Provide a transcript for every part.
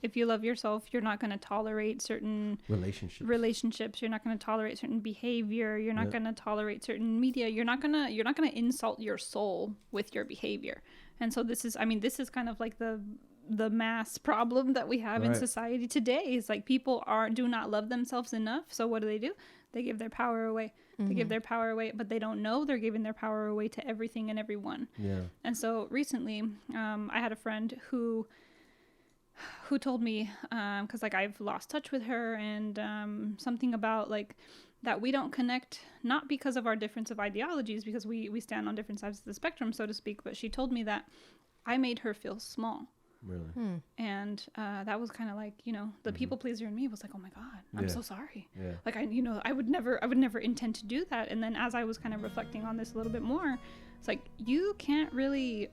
if you love yourself, you're not going to tolerate certain relationships. You're not going to tolerate certain behavior. You're not going to tolerate certain media. You're not going to insult your soul with your behavior. And so this is kind of like the mass problem that we have in society today. Is like people do not love themselves enough. So what do? They give their power away. They give their power away, but they don't know they're giving their power away to everything and everyone. Yeah. And so recently, I had a friend who told me, because like I've lost touch with her, and something about like that we don't connect, not because of our difference of ideologies, because we stand on different sides of the spectrum, so to speak. But she told me that I made her feel small. Really? And that was kind of like, the people pleaser in me was like, oh my God, I'm so sorry. Yeah. Like, I would never intend to do that. And then as I was kind of reflecting on this a little bit more, it's like, you can't really,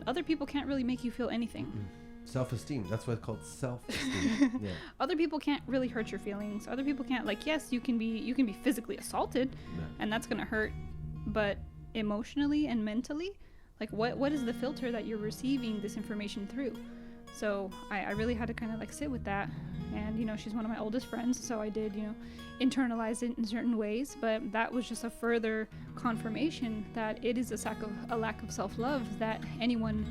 other people can't really make you feel anything. Self-esteem. That's what it's called, self-esteem. Yeah. Other people can't really hurt your feelings. Other people can't, like, yes, you can be physically assaulted, and that's going to hurt, but emotionally and mentally, like, what is the filter that you're receiving this information through? So I really had to kind of like sit with that. And, she's one of my oldest friends, so I did, internalize it in certain ways. But that was just a further confirmation that it is a lack of self-love that anyone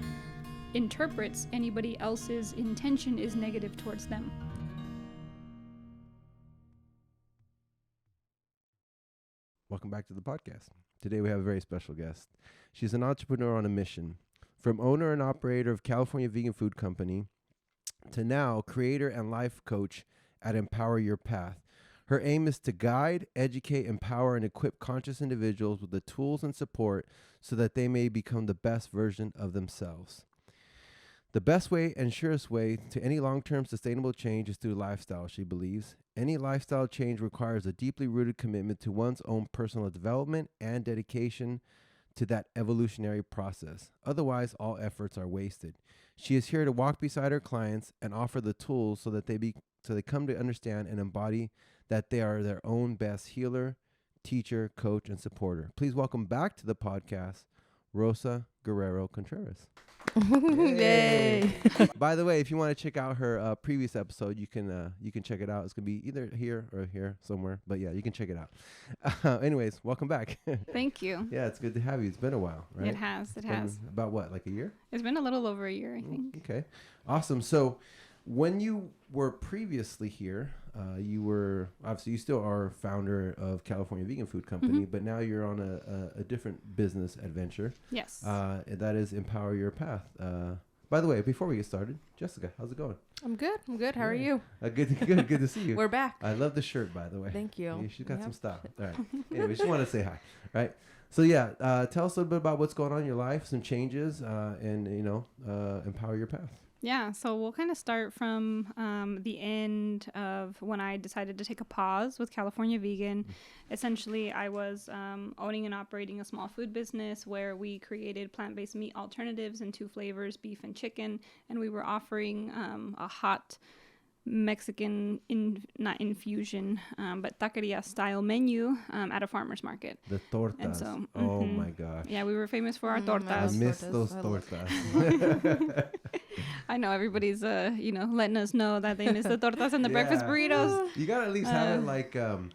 interprets anybody else's intention is negative towards them. Welcome back to the podcast. Today we have a very special guest. She's an entrepreneur on a mission. From owner and operator of California Vegan Food Company to now creator and life coach at Empower Your Path. Her aim is to guide, educate, empower, and equip conscious individuals with the tools and support so that they may become the best version of themselves. The best way and surest way to any long-term sustainable change is through lifestyle, she believes. Any lifestyle change requires a deeply rooted commitment to one's own personal development and dedication to that evolutionary process. Otherwise, all efforts are wasted. She is here to walk beside her clients and offer the tools so that they come to understand and embody that they are their own best healer, teacher, coach, and supporter. Please welcome back to the podcast, Rosa Guerrero Contreras. Yay. By the way, if you want to check out her previous episode, you can check it out. It's gonna be either here or here somewhere, but yeah, you can check it out. Anyways, welcome back. Thank you. Yeah, it's good to have you. It's been a while, right? It has. About what, like a year? It's been a little over a year, I think. Okay, awesome. So when you were previously here, you were obviously, you still are founder of California Vegan Food Company, but now you're on a different business adventure. Yes. That is Empower Your Path. By the way, before we get started, Jessica, how's it going? I'm good. How are you? Good to see you. We're back. I love the shirt, by the way. Thank you. She's got some stuff. All right. Anyway, just want to say hi. Right. So yeah, tell us a little bit about what's going on in your life, some changes, and empower your path. Yeah, so we'll kind of start from the end of when I decided to take a pause with California Vegan. Essentially, I was owning and operating a small food business where we created plant-based meat alternatives in 2 flavors, beef and chicken, and we were offering a hot Mexican, not infusion, but taqueria style menu at a farmer's market. The tortas. And so, oh my gosh. Yeah, we were famous for our tortas. I miss those tortas. I know everybody's, letting us know that they miss the tortas and the breakfast burritos. You gotta at least have it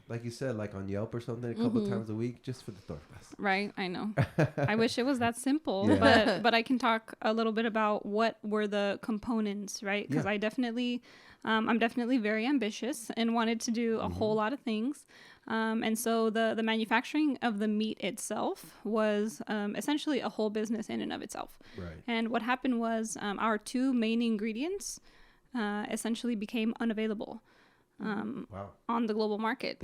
like you said, like on Yelp or something, a couple times a week, just for the tortas. Right, I know. I wish it was that simple, but I can talk a little bit about what were the components, right? Because I'm definitely very ambitious and wanted to do a whole lot of things. And so the manufacturing of the meat itself was essentially a whole business in and of itself. Right. And what happened was our 2 main ingredients essentially became unavailable on the global market.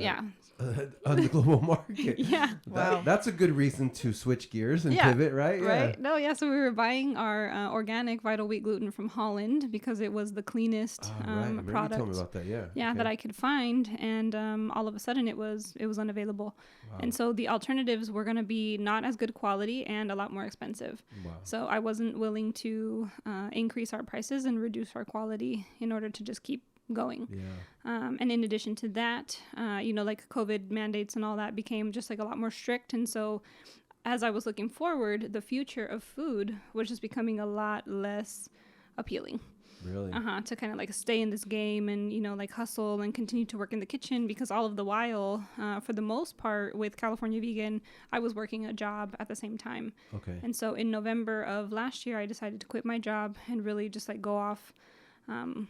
On the global market. Yeah. That's a good reason to switch gears and pivot, right? Right. No, so we were buying our organic vital wheat gluten from Holland because it was the cleanest product. You told me about that, that I could find, and all of a sudden it was unavailable. Wow. And so the alternatives were going to be not as good quality and a lot more expensive. Wow. So I wasn't willing to increase our prices and reduce our quality in order to just keep going. And in addition to that, like COVID mandates and all that became just like a lot more strict. And so as I was looking forward, the future of food was just becoming a lot less appealing. Really? To kind of like stay in this game and, like hustle and continue to work in the kitchen, because all of the while, for the most part with California Vegan, I was working a job at the same time. Okay. And so in November of last year, I decided to quit my job and really just like go off on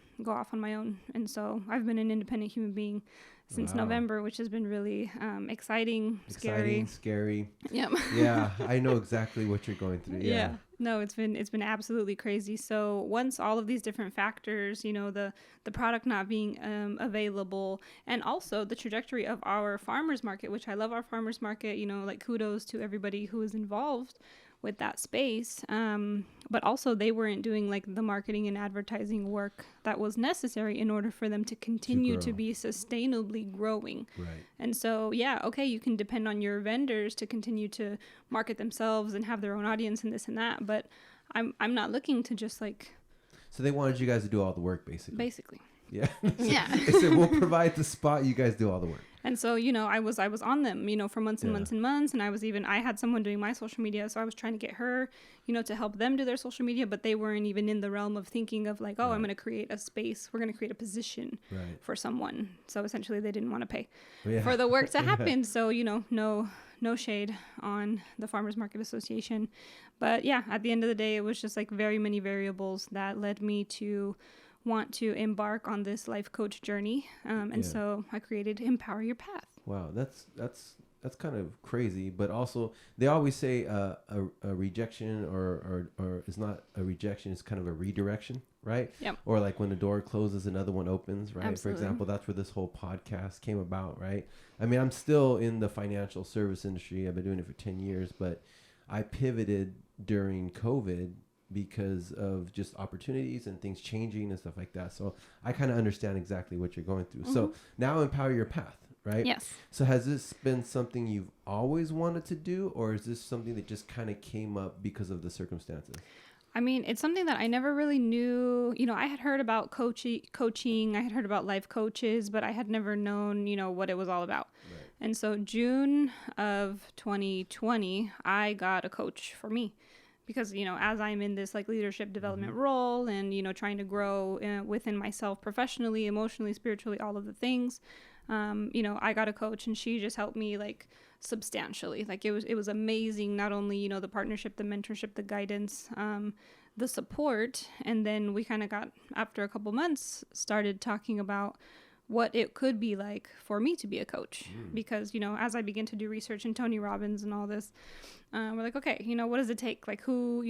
my own. And so I've been an independent human being since November, which has been really exciting, scary. Yep. Yeah, I know exactly what you're going through. Yeah. No, it's been absolutely crazy. So once all of these different factors, the product not being available, and also the trajectory of our farmers market, which I love our farmers market, like kudos to everybody who is involved with that space, but also they weren't doing like the marketing and advertising work that was necessary in order for them to continue to be sustainably growing. Right. And so you can depend on your vendors to continue to market themselves and have their own audience and this and that, but I'm not looking to just like. So they wanted you guys to do all the work, basically. Yeah. Yeah. They said, we'll provide the spot, you guys do all the work. And so, I was on them, for months and months and months. And I had someone doing my social media. So I was trying to get her, to help them do their social media. But they weren't even in the realm of thinking of like, I'm going to create a space. We're going to create a position for someone. So essentially they didn't want to pay for the work to happen. So, no shade on the Farmers Market Association. But at the end of the day, it was just like very many variables that led me to want to embark on this life coach journey. So I created Empower Your Path. Wow. That's kind of crazy, but also they always say a rejection or it's not a rejection, it's kind of a redirection, right? Yep. Or like when a door closes, another one opens, right? Absolutely. For example, that's where this whole podcast came about, right? I mean, I'm still in the financial service industry. I've been doing it for 10 years, but I pivoted during COVID because of just opportunities and things changing and stuff like that. So I kind of understand exactly what you're going through. Mm-hmm. So now Empower Your Path, right? Yes. So has this been something you've always wanted to do, or is this something that just kind of came up because of the circumstances? I mean, it's something that I never really knew. I had heard about coaching. I had heard about life coaches, but I had never known, what it was all about. Right. And so June of 2020, I got a coach for me. Because, as I'm in this like leadership development role and, trying to grow within myself professionally, emotionally, spiritually, all of the things, I got a coach and she just helped me like substantially. Like it was amazing. Not only, the partnership, the mentorship, the guidance, the support. And then we kind of got, after a couple months, started talking about what it could be like for me to be a coach. Because, as I began to do research in Tony Robbins and all this, we're like, okay, what does it take? Like who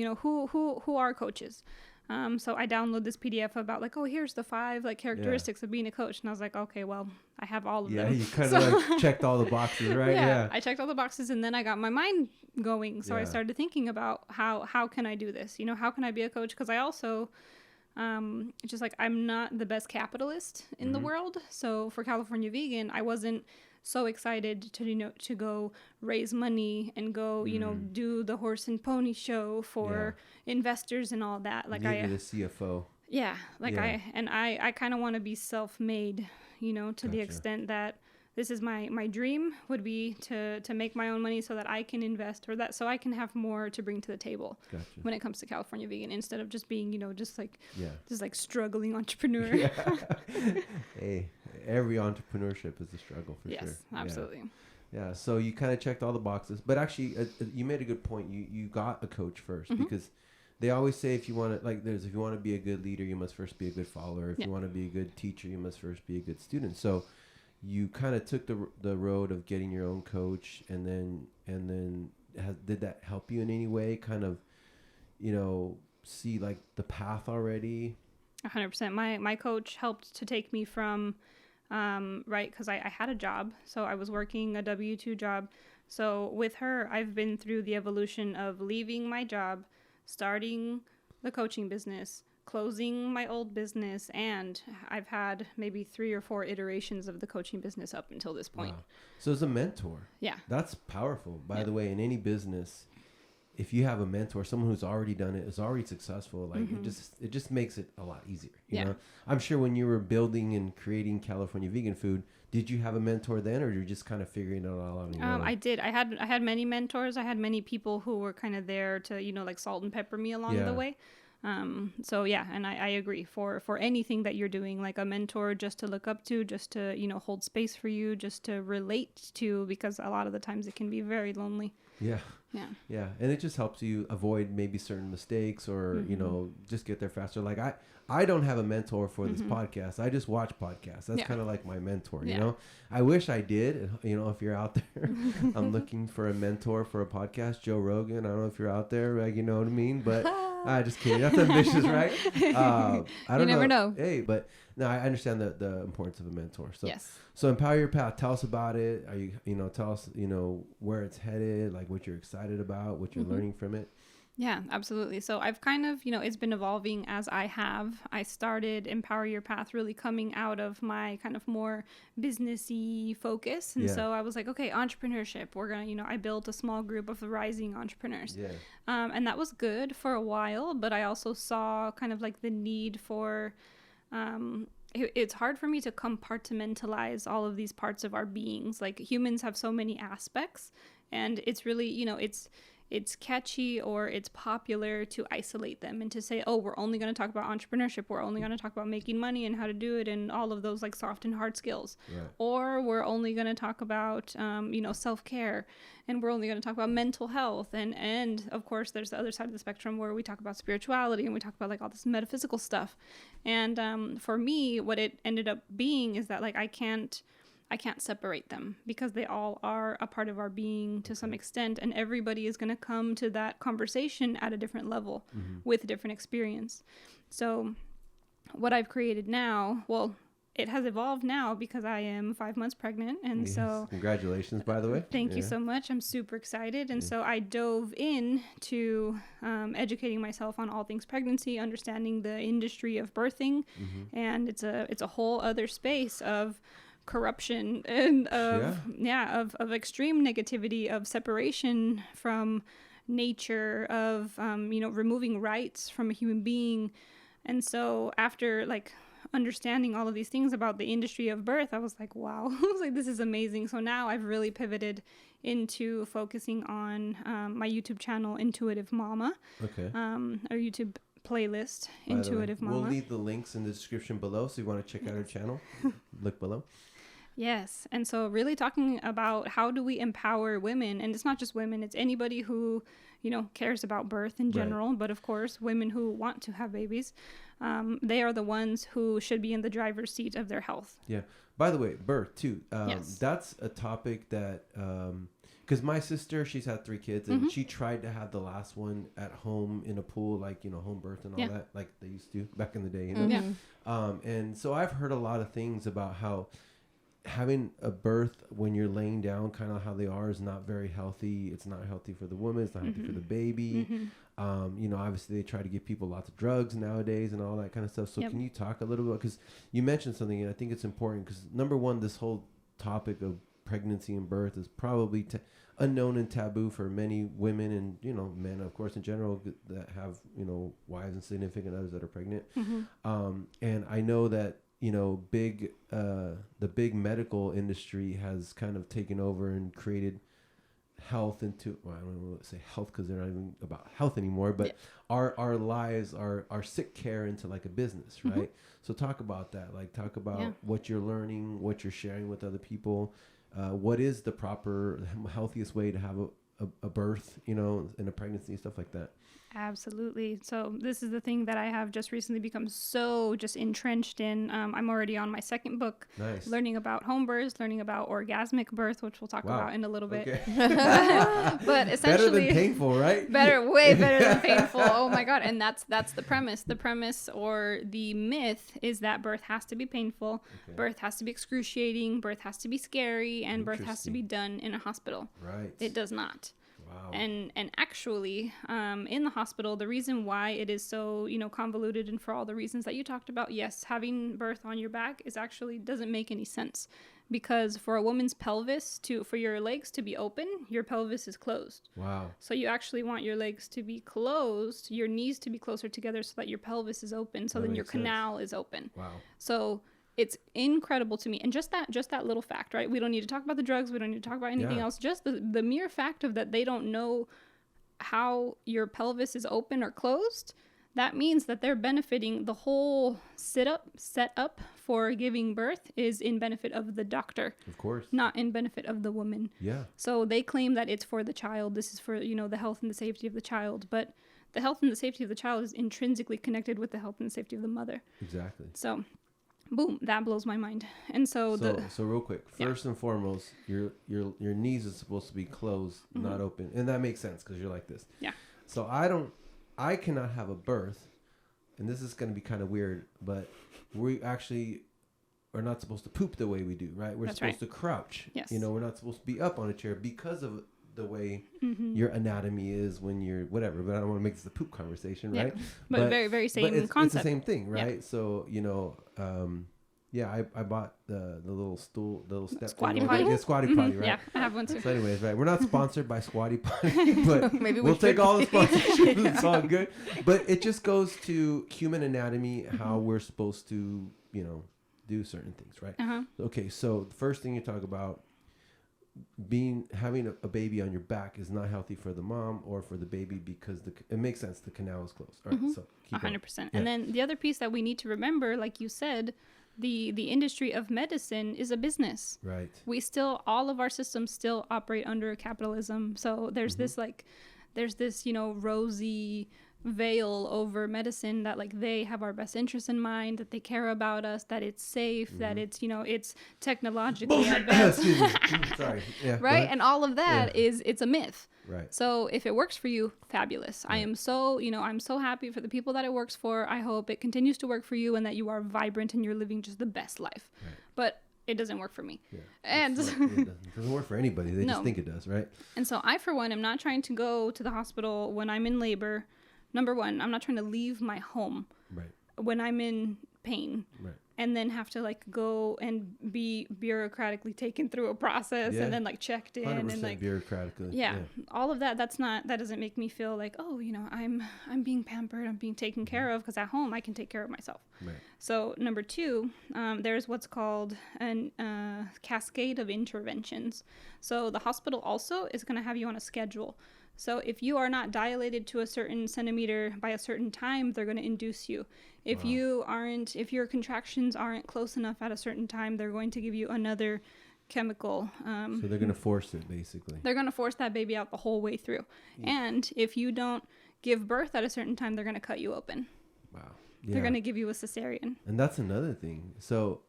are coaches? So I download this PDF about like, here's the 5 like characteristics of being a coach. And I was like, okay, well, I have all of them. Yeah, you kind of like checked all the boxes, right? Yeah, I checked all the boxes and then I got my mind going. So I started thinking about how can I do this? How can I be a coach? Because I also, just like, I'm not the best capitalist in the world. So for California Vegan, I wasn't so excited to go raise money and go, do the horse and pony show for investors and all that. Like you're the CFO. Yeah. Like I kind of want to be self-made, to the extent that this is my dream would be to make my own money so that I can invest so I can have more to bring to the table when it comes to California Vegan, instead of just being, just like struggling entrepreneur. Hey, every entrepreneurship is a struggle for sure. Yes, absolutely. Yeah. So you kind of checked all the boxes, but actually you made a good point. You got a coach first because they always say if you want to be a good leader, you must first be a good follower. If you want to be a good teacher, you must first be a good student. So you kind of took the road of getting your own coach, and then did that help you in any way? Kind of, see like the path already. 100%. My coach helped to take me from, because I had a job, so I was working a W-2 job. So with her, I've been through the evolution of leaving my job, starting the coaching business, closing my old business, and I've had maybe 3 or 4 iterations of the coaching business up until this point. Wow. So as a mentor, that's powerful. By the way, in any business, if you have a mentor, someone who's already done it, is already successful, like it just makes it a lot easier. You know, I'm sure when you were building and creating California Vegan Food, did you have a mentor then, or were you just kind of figuring it all out on your own? I did. I had many mentors. I had many people who were kind of there to, like salt and pepper me along the way. So yeah, and I agree for anything that you're doing, like a mentor just to look up to, just to, hold space for you, just to relate to, because a lot of the times it can be very lonely. Yeah. Yeah. Yeah. And it just helps you avoid maybe certain mistakes or, just get there faster. Like I don't have a mentor for this podcast. I just watch podcasts. That's kind of like my mentor, you know? I wish I did. If you're out there, I'm looking for a mentor for a podcast, Joe Rogan. I don't know if you're out there, like, you know what I mean? But just kidding. That's ambitious, right? I don't never know. Hey, but no, I understand the importance of a mentor. So, yes. So Empower Your Path, tell us about it. Are you, tell us, where it's headed, like what you're excited about, what you're learning from it. Yeah, absolutely. So I've kind of, it's been evolving as I started Empower Your Path really coming out of my kind of more businessy focus. And so I was like, okay, entrepreneurship. We're going to, I built a small group of rising entrepreneurs. Yeah. And that was good for a while, but I also saw kind of like the need for, it's hard for me to compartmentalize all of these parts of our beings. Like humans have so many aspects, and it's really, it's catchy or it's popular to isolate them and to say, oh, we're only going to talk about entrepreneurship. We're only going to talk about making money and how to do it and all of those like soft and hard skills. Right. Or we're only going to talk about, self-care, and we're only going to talk about mental health. And of course, there's the other side of the spectrum where we talk about spirituality and we talk about like all this metaphysical stuff. And for me, what it ended up being is that like I can't separate them because they all are a part of our being to some extent, and everybody is going to come to that conversation at a different level with a different experience. So what I've created now, well, it has evolved now because I am 5 months pregnant. And so congratulations, by the way. Thank you so much. I'm super excited. And so I dove in to educating myself on all things pregnancy, understanding the industry of birthing. And it's a whole other space of corruption and of extreme negativity, of separation from nature, of removing rights from a human being. And so after like understanding all of these things about the industry of birth, I was like, wow, I was like, this is amazing. So now I've really pivoted into focusing on my YouTube channel, Intuitive Mama. Okay. Our YouTube playlist, Intuitive Mama. We'll leave the links in the description below, so you want to check out our channel, look below. Yes. And so really talking about how do we empower women, and it's not just women, it's anybody who, cares about birth in general, right. But of course, women who want to have babies, they are the ones who should be in the driver's seat of their health. Yeah. By the way, birth too. Yes. That's a topic that, because my sister, she's had 3 kids, and she tried to have the last one at home in a pool, like, home birth and all that, like they used to back in the day, and so I've heard a lot of things about how having a birth when you're laying down, kind of how they are, is not very healthy. It's not healthy for the woman. It's not healthy for the baby. Obviously they try to give people lots of drugs nowadays and all that kind of stuff. So can you talk a little bit, because you mentioned something, and I think it's important, because number one, this whole topic of pregnancy and birth is probably unknown and taboo for many women and, men, of course, in general, that have, wives and significant others that are pregnant. And I know that, the big medical industry has kind of taken over and created health into, well, I don't know what to say health, because they're not even about health anymore, but our lives, our sick care into like a business, right? So talk about that, like talk about what you're learning, what you're sharing with other people. What is the proper, healthiest way to have a birth, in a pregnancy, stuff like that? Absolutely. So this is the thing that I have just recently become so just entrenched in. I'm already on my 2nd book, learning about home births, learning about orgasmic birth, which we'll talk about in a little bit. But essentially, better than painful, right? Way better than painful. Oh my God. And that's the premise. The premise or the myth is that birth has to be painful, birth has to be excruciating, birth has to be scary, and birth has to be done in a hospital. Right. It does not. Wow. And actually, in the hospital, the reason why it is so, convoluted, and for all the reasons that you talked about, yes, having birth on your back is actually doesn't make any sense, because for a woman's pelvis for your legs to be open, your pelvis is closed. Wow. So you actually want your legs to be closed, your knees to be closer together so that your pelvis is open. So then your canal is open. Wow. So it's incredible to me. And just that little fact, right? We don't need to talk about the drugs. We don't need to talk about anything else. Just the mere fact of that they don't know how your pelvis is open or closed. that means that they're benefiting. The whole set up for giving birth is in benefit of the doctor. Of course. Not in benefit of the woman. Yeah. So they claim that it's for the child. This is for, the health and the safety of the child. But the health and the safety of the child is intrinsically connected with the health and the safety of the mother. Exactly. So, boom, that blows my mind. And so real quick, first and foremost, your knees are supposed to be closed, not open. And that makes sense because you're like this. Yeah. So I cannot have a birth, and this is going to be kind of weird, but we actually are not supposed to poop the way we do, right? We're supposed to crouch. Yes. We're not supposed to be up on a chair because of the way your anatomy is when you're whatever, but I don't want to make this a poop conversation, right? But very, very same concept. It's the same thing, right? Yeah. So, I bought the little stool, the little step Squatty thing. potty. Yeah, squatty potty, right? Yeah, I have one too. So anyways, right, we're not sponsored by Squatty Potty, but maybe we'll take all the sponsorships. It's all good. But it just goes to human anatomy, how we're supposed to, do certain things, right? Uh-huh. Okay, so the first thing you talk about, having a baby on your back is not healthy for the mom or for the baby because it makes sense, the canal is closed. All right, so keep 100%. Yeah. And then the other piece that we need to remember, like you said, the industry of medicine is a business. Right. All of our systems still operate under capitalism. So there's this rosy veil over medicine that they have our best interest in mind, that they care about us, that it's safe, that it's technologically advanced. Sorry. Yeah, right? And all of that it's a myth. Right. So if it works for you, fabulous. Right. I am I'm so happy for the people that it works for. I hope it continues to work for you and that you are vibrant and you're living just the best life. Right. But it doesn't work for me. Yeah. And it doesn't work for anybody. They just think it does, right? And so I, for one, am not trying to go to the hospital when I'm in labor. Number one, I'm not trying to leave my home when I'm in pain and then have to go and be bureaucratically taken through a process and then checked in 100% and bureaucratically. Yeah, all of that. That doesn't make me feel I'm being pampered. I'm being taken care of because at home I can take care of myself. Right. So number two, there's what's called a Cascade of Interventions. So the hospital also is going to have you on a schedule. So if you are not dilated to a certain centimeter by a certain time, they're going to induce you. If if your contractions aren't close enough at a certain time, they're going to give you another chemical. So they're going to force it, basically. They're going to force that baby out the whole way through. Yeah. And if you don't give birth at a certain time, they're going to cut you open. Wow. Yeah. They're going to give you a cesarean. And that's another thing. So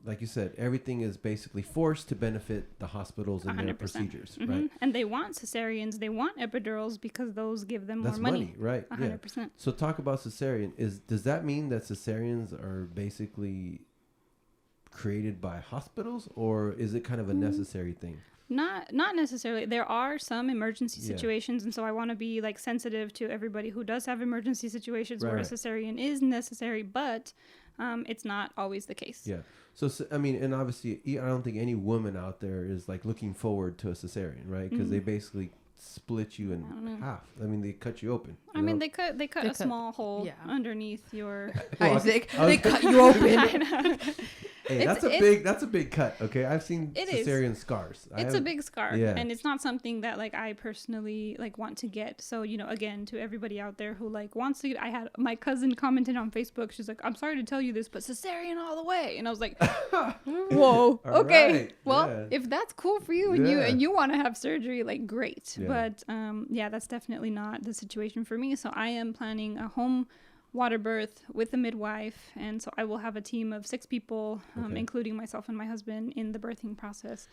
like you said, everything is basically forced to benefit the hospitals and 100%. Their procedures, right? And they want cesareans, they want epidurals because those give them more money. Right? 100%. Yeah. So talk about cesarean. Does that mean that cesareans are basically created by hospitals, or is it kind of a necessary thing? Not necessarily. There are some emergency situations, and so I want to be sensitive to everybody who does have emergency situations where a cesarean is necessary, but it's not always the case. Yeah. So I mean, and obviously, I don't think any woman out there is looking forward to a cesarean, right? Because they basically split you in half. I mean, they cut you open. They cut a small hole underneath your Isaac. They cut you open. Hey, that's a big cut. Okay, I've seen cesarean scars. It's a big scar, and it's not something that I personally want to get. So again, to everybody out there who wants to get, I had my cousin commented on Facebook. She's like, "I'm sorry to tell you this, but cesarean all the way." And I was like, "Whoa, okay, right. Well, if that's cool for you and you want to have surgery, great." Yeah. But that's definitely not the situation for me. So I am planning a home water birth with a midwife, and so I will have a team of 6 people, including myself and my husband, in the birthing process.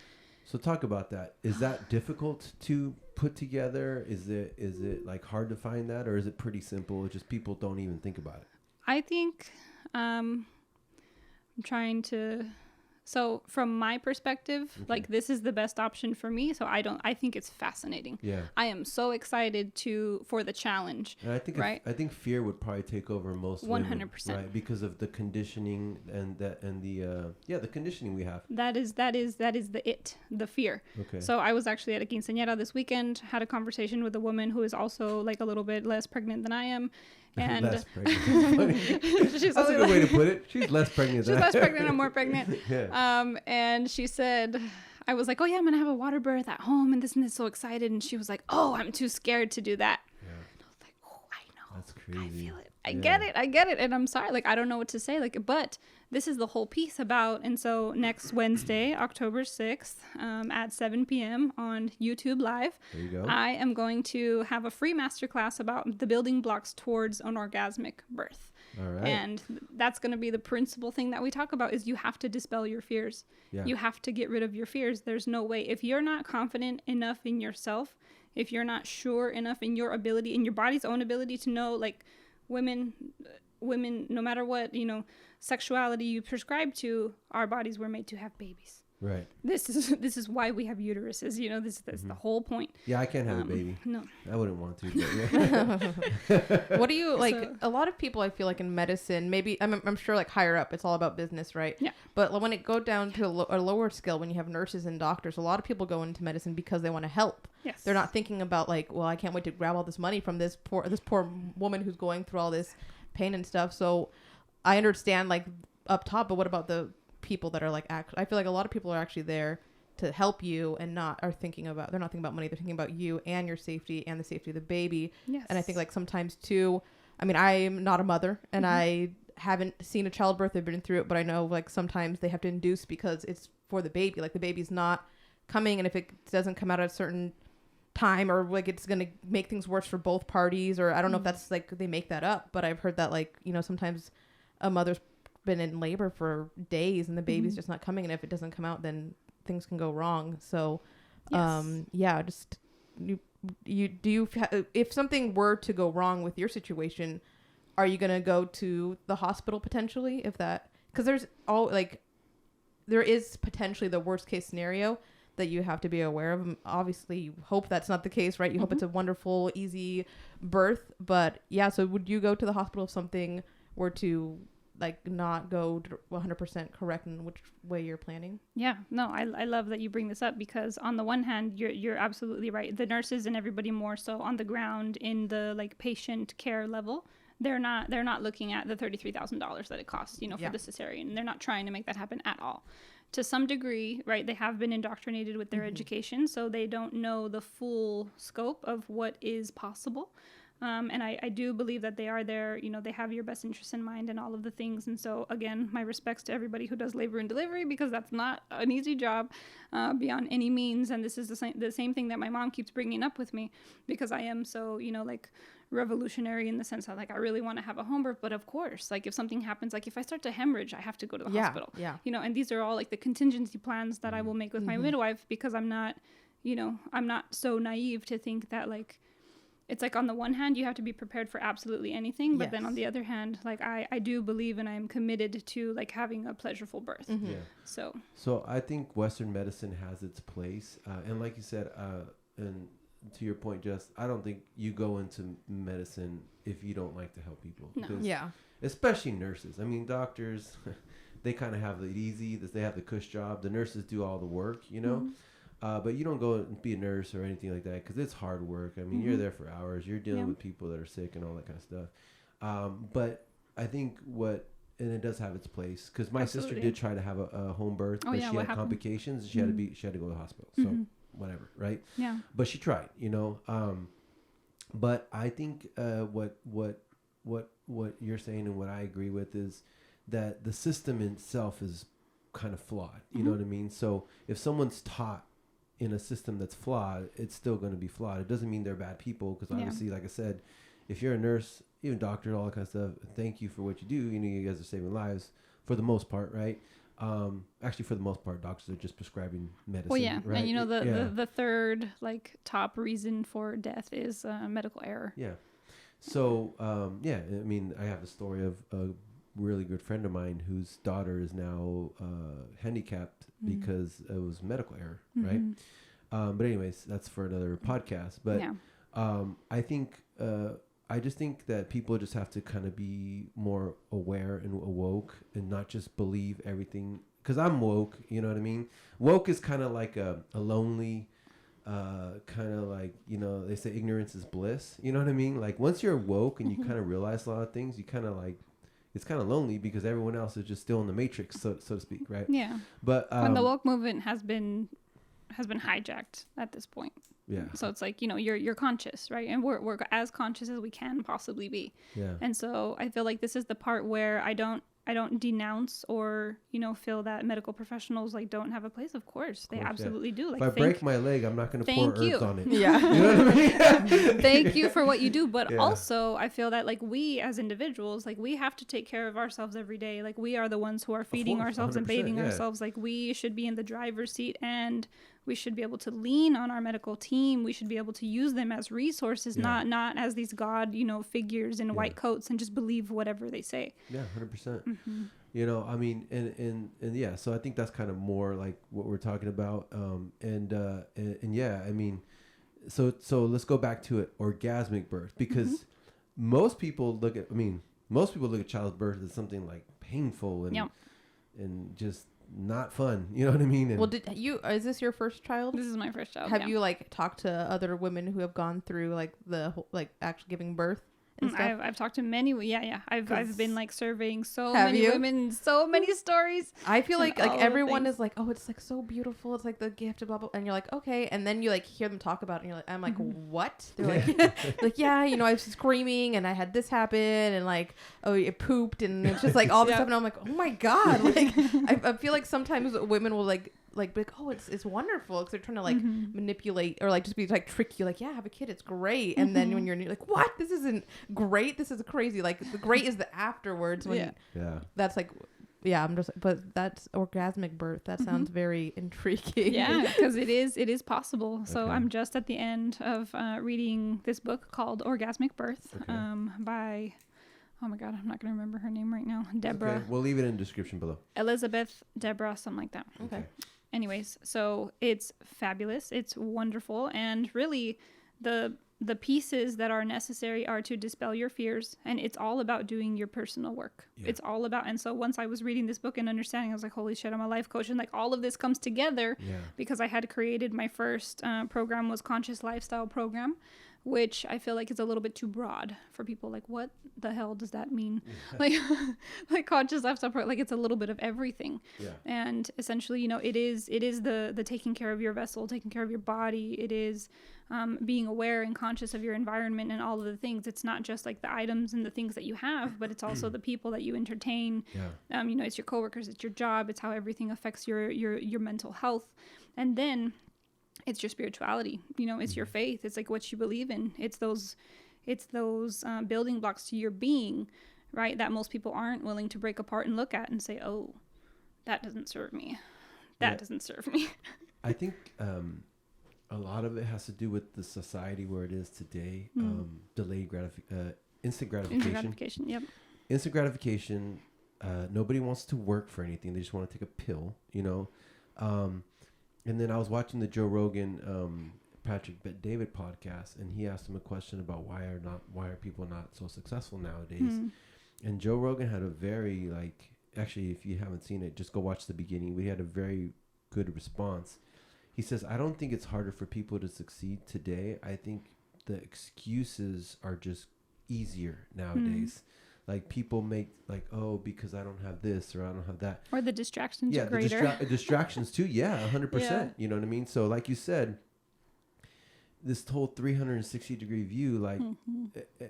So talk about that. Is that difficult to put together? Is it hard to find that, or is it pretty simple? It's just people don't even think about it. I think I'm trying to. So from my perspective, this is the best option for me. So I think it's fascinating. Yeah. I am so excited for the challenge. And I think fear would probably take over most 100%, women, right? Because of the conditioning and the conditioning we have. That is the fear. Okay. So I was actually at a quinceañera this weekend, had a conversation with a woman who is also a little bit less pregnant than I am. And less pregnant. That's a good way to put it. She's less pregnant than I am. She's less pregnant, I'm more pregnant. Yeah. And she said, I was like, "Oh yeah, I'm gonna have a water birth at home and this, so excited." And she was like, "Oh, I'm too scared to do that." Yeah. And I was like, "Oh, I crazy. I feel it. I get it. And I'm sorry. Like, I don't know what to say. Like, but this is the whole piece about. And so next Wednesday, October 6th, at 7 p.m. on YouTube Live, there you go. I am going to have a free masterclass about the building blocks towards an orgasmic birth. All right. And that's going to be the principal thing that we talk about is you have to dispel your fears. Yeah. You have to get rid of your fears. There's no way. If you're not confident enough in yourself, if you're not sure enough in your ability, in your body's own ability to know, like women, no matter what, sexuality you prescribe to, our bodies were made to have babies. Right. This is why we have uteruses. This the whole point. Yeah, I can't have a baby. No, I wouldn't want to. But yeah. What do you like? A lot of people, I feel like in medicine, maybe I'm sure like higher up, it's all about business, right? Yeah. But when it go down to a lower scale, when you have nurses and doctors, a lot of people go into medicine because they want to help. Yes. They're not thinking about like, well, I can't wait to grab all this money from this poor woman who's going through all this pain and stuff. So I understand like up top, but what about the people that are like I feel like a lot of people are actually there to help you and they're not thinking about money, they're thinking about you and your safety and the safety of the baby. Yes. And I think like sometimes too, I mean, I'm not a mother and I haven't seen a childbirth, I've been through it, but I know like sometimes they have to induce because it's for the baby, like the baby's not coming, and if it doesn't come out at a certain time or like it's gonna make things worse for both parties, or I don't know if that's like they make that up, but I've heard that like sometimes a mother's been in labor for days and the baby's just not coming, and if it doesn't come out then things can go wrong. So just if something were to go wrong with your situation, are you going to go to the hospital potentially, if that, because there is potentially the worst case scenario that you have to be aware of. Obviously you hope that's not the case, right? You hope it's a wonderful easy birth, but yeah, so would you go to the hospital if something were to like not go 100% correct in which way you're planning? Yeah, no, I love that you bring this up, because on the one hand, you're absolutely right. The nurses and everybody more so on the ground in the like patient care level, they're not looking at the $33,000 that it costs, for the cesarean. They're not trying to make that happen at all. To some degree, right, they have been indoctrinated with their education, so they don't know the full scope of what is possible. And I do believe that they are there, they have your best interests in mind and all of the things. And so, again, my respects to everybody who does labor and delivery, because that's not an easy job beyond any means. And this is the same thing that my mom keeps bringing up with me, because I am so, like revolutionary in the sense that like I really want to have a home birth. But of course, like if something happens, like if I start to hemorrhage, I have to go to the hospital. Yeah. And these are all like the contingency plans that I will make with my midwife, because I'm not so naive to think that like, it's like on the one hand, you have to be prepared for absolutely anything. But then on the other hand, like I do believe and I am committed to like having a pleasureful birth. Yeah. So I think Western medicine has its place. And like you said, and to your point, Jess, I don't think you go into medicine if you don't like to help people. No. Yeah. Especially nurses. I mean, doctors, they kind of have it easy. They have the cush job. The nurses do all the work, but you don't go and be a nurse or anything like that, because it's hard work. I mean, you're there for hours. You're dealing with people that are sick and all that kind of stuff. But I think and it does have its place, because my sister did try to have a home birth, but she had complications. She had to go to the hospital. So whatever, right? Yeah. But she tried, But I think what you're saying and what I agree with is that the system itself is kind of flawed. You know what I mean? So if someone's taught in a system that's flawed, it's still going to be flawed. It doesn't mean they're bad people, because obviously, like I said, if you're a nurse, even doctor, all that kind of stuff, thank you for what you do. You guys are saving lives for the most part, right? Actually, for the most part, doctors are just prescribing medicine. Well, yeah, right? And the third like top reason for death is medical error. Yeah. So I mean, I have a story of a really good friend of mine whose daughter is now handicapped because it was medical error, right? But anyways, that's for another podcast. But I just think that people just have to kind of be more aware and awoke, and not just believe everything. Because I'm woke, you know what I mean? Woke is kind of like a lonely, kind of like, they say ignorance is bliss. You know what I mean? Like once you're woke and you kind of realize a lot of things, you kind of like, it's kind of lonely because everyone else is just still in the matrix, so to speak, right? Yeah. But when the woke movement has been has been hijacked at this point. Yeah. So it's like, you know, you're conscious, right? And we're as conscious as we can possibly be. Yeah. And so I feel like this is the part where I don't denounce or, you know, feel that medical professionals like don't have a place. Of course, they absolutely do. Like, if I break my leg, I'm not going to pour herbs on it. Yeah. You know what I mean? Thank you for what you do. But also I feel that like we as individuals, like we have to take care of ourselves every day. Like we are the ones who are feeding ourselves and bathing ourselves. Like we should be in the driver's seat, and we should be able to lean on our medical team. We should be able to use them as resources, not as these God, you know, figures in white coats and just believe whatever they say. Yeah, 100%. You know, I mean, and yeah, so I think that's kind of more like what we're talking about. And yeah, I mean, so let's go back to it, orgasmic birth, because most people look at childbirth as something like painful and just not fun. You know what I mean? And well, is this your first child? This is my first child. Have you like talked to other women who have gone through like the like actually giving birth? I've talked to many. I've been like surveying so many women, so many stories. I feel like everyone is like, oh, it's like so beautiful. It's like the gift of blah blah, and you're like, okay, and then you like hear them talk about it, and you're like, I'm like, what? They're like, yeah, you know, I was screaming and I had this happen, and like, oh, it pooped, and it's just like all this stuff, and I'm like, oh my god, like I feel like sometimes women will like oh, it's wonderful, because they're trying to like manipulate or like just be like trick you, like, yeah, have a kid, it's great, and then when you're like, what, this isn't great, this is crazy, like the great is the afterwards when that's like, yeah, I'm just, but that's orgasmic birth, that sounds very intriguing. Yeah, because it is possible. So I'm just at the end of reading this book called Orgasmic Birth by, oh my god, I'm not going to remember her name right now. Deborah. Okay. We'll leave it in the description below. Elizabeth, Deborah, something like that. Okay. Anyways, so it's fabulous. It's wonderful. And really, the pieces that are necessary are to dispel your fears. And it's all about doing your personal work. Yeah. It's all about, and so once I was reading this book and understanding, I was like, holy shit, I'm a life coach. And like all of this comes together because I had created my first program was Conscious Lifestyle Program, which I feel like is a little bit too broad for people. Like, what the hell does that mean? Like conscious lifestyle, like it's a little bit of everything. Yeah. And essentially, you know, it is the taking care of your vessel, taking care of your body. It is being aware and conscious of your environment and all of the things. It's not just like the items and the things that you have, but it's also the people that you entertain. Yeah. You know, it's your coworkers, it's your job, it's how everything affects your mental health. And then it's your spirituality, you know, it's your faith. It's like what you believe in. It's those building blocks to your being, right? That most people aren't willing to break apart and look at and say, oh, that doesn't serve me. That doesn't serve me. I think a lot of it has to do with the society where it is today. Delayed instant gratification. Instant gratification, yep. Instant gratification. Nobody wants to work for anything. They just want to take a pill, you know. And then I was watching the Joe Rogan, Patrick Bet-David podcast, and he asked him a question about why are people not so successful nowadays? And Joe Rogan had a very actually, if you haven't seen it, just go watch the beginning. We had a very good response. He says, I don't think it's harder for people to succeed today. I think the excuses are just easier nowadays. Like people make like, oh, because I don't have this or I don't have that. Or the distractions are greater. Distractions too. Yeah, 100%. Yeah. You know what I mean? So like you said, this whole 360 degree view, like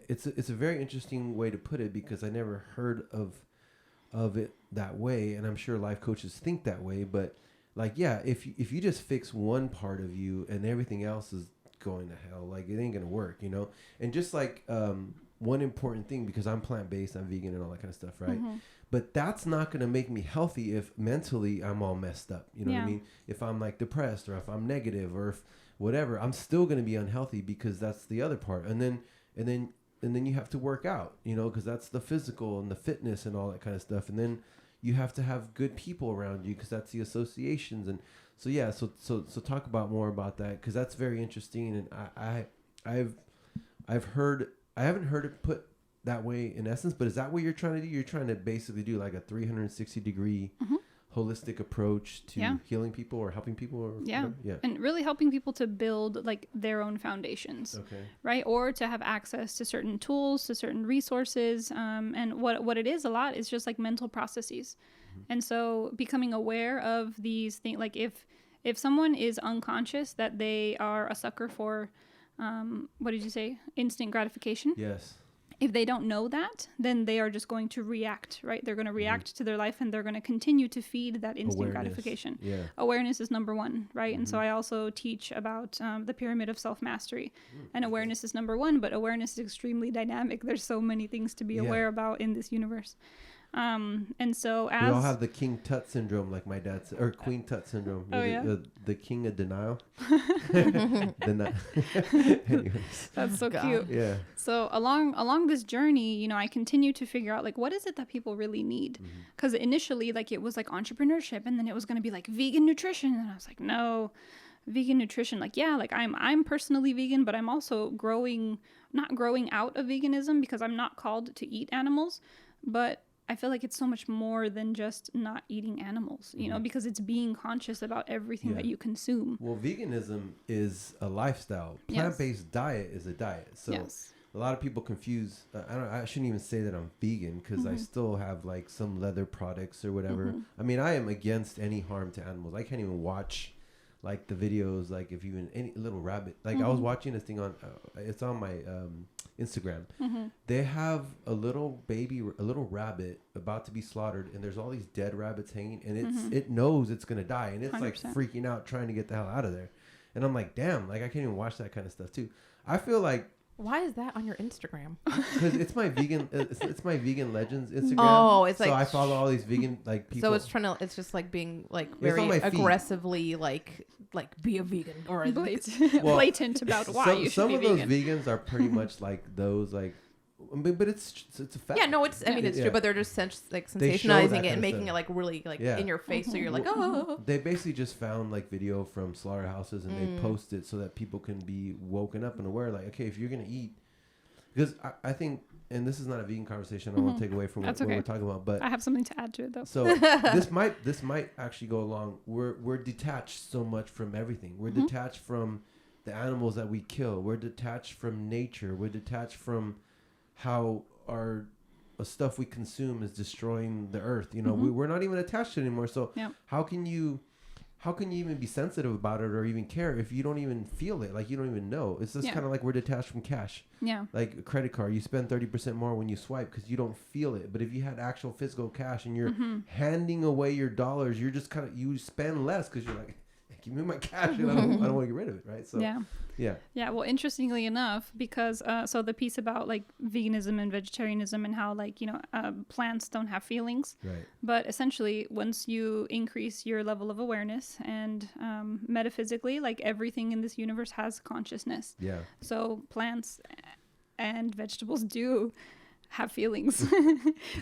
it's a very interesting way to put it, because I never heard of it that way. And I'm sure life coaches think that way. But like, yeah, if you just fix one part of you and everything else is going to hell, like it ain't going to work, you know? And just like, one important thing, because I'm plant-based, I'm vegan and all that kind of stuff, right? But that's not going to make me healthy if mentally I'm all messed up. You know what I mean? If I'm like depressed or if I'm negative or if whatever, I'm still going to be unhealthy, because that's the other part. And then you have to work out, you know, because that's the physical and the fitness and all that kind of stuff. And then you have to have good people around you, because that's the associations. And so, yeah, so talk about more about that, because that's very interesting. And I've heard, I haven't heard it put that way in essence, but is that what you're trying to do? You're trying to basically do like a 360 degree holistic approach to healing people or helping people, or and really helping people to build like their own foundations, right? Or to have access to certain tools, to certain resources, and what it is a lot is just like mental processes. And so becoming aware of these things, like if if someone is unconscious that they are a sucker for, what did you say? Instant gratification. Yes. If they don't know that, then they are just going to react, right? They're going to react to their life, and they're going to continue to feed that instant gratification. Yeah. Awareness is number one, right? And so I also teach about the pyramid of self-mastery. And awareness is number one, but awareness is extremely dynamic. There's so many things to be aware about in this universe. And so as we all have the King Tut syndrome, like my dad said, or Queen Tut syndrome. The king of denial. Anyways. That's so cute. Yeah. So along this journey, you know, I continue to figure out like, what is it that people really need? Because initially, like, it was like entrepreneurship, and then it was going to be like vegan nutrition, and I was like, no, vegan nutrition, like, yeah, like I'm personally vegan, but I'm also not growing out of veganism, because I'm not called to eat animals, but I feel like it's so much more than just not eating animals, you know, because it's being conscious about everything that you consume. Well, veganism is a lifestyle. Plant-based diet is a diet. So a lot of people confuse. I shouldn't even say that I'm vegan, because I still have like some leather products or whatever. I mean, I am against any harm to animals. I can't even watch like the videos, like if even any little rabbit, like I was watching this thing on, it's on my Instagram. They have a little rabbit about to be slaughtered, and there's all these dead rabbits hanging, and it knows it's gonna die, and it's 100%. Like freaking out, trying to get the hell out of there. And I'm like, damn, like I can't even watch that kind of stuff too. I feel like, why is that on your Instagram? Because it's my vegan, it's my vegan legends Instagram. Oh, it's like, so I follow all these vegan like people. So it's just like being like very aggressively like be a vegan or blatant about why you should be vegan. Some of those vegans are pretty much like those like, but it's a fact. Yeah, no, it's I mean it's true, but they're just sensationalizing it and making it like really like in your face, so you're like, oh. They basically just found like video from slaughterhouses, and they post it so that people can be woken up and aware. Like, okay, if you're gonna eat, because I think, and this is not a vegan conversation, I don't want to take away from what we're talking about, but I have something to add to it though. So this might actually go along. We're detached so much from everything. We're detached from the animals that we kill. We're detached from nature. We're detached from how our stuff we consume is destroying the earth. You know, we're not even attached to it anymore. So how can you even be sensitive about it or even care if you don't even feel it? Like, you don't even know. It's just kind of like we're detached from cash. Yeah. Like a credit card, you spend 30% more when you swipe because you don't feel it. But if you had actual physical cash and you're handing away your dollars, you're just you spend less because you're like, give me my cash, and I don't want to get rid of it, right? So yeah. Well, interestingly enough, because so the piece about like veganism and vegetarianism and how like, you know, plants don't have feelings, right? But essentially, once you increase your level of awareness and metaphysically, like everything in this universe has consciousness. Yeah. So plants and vegetables do have feelings.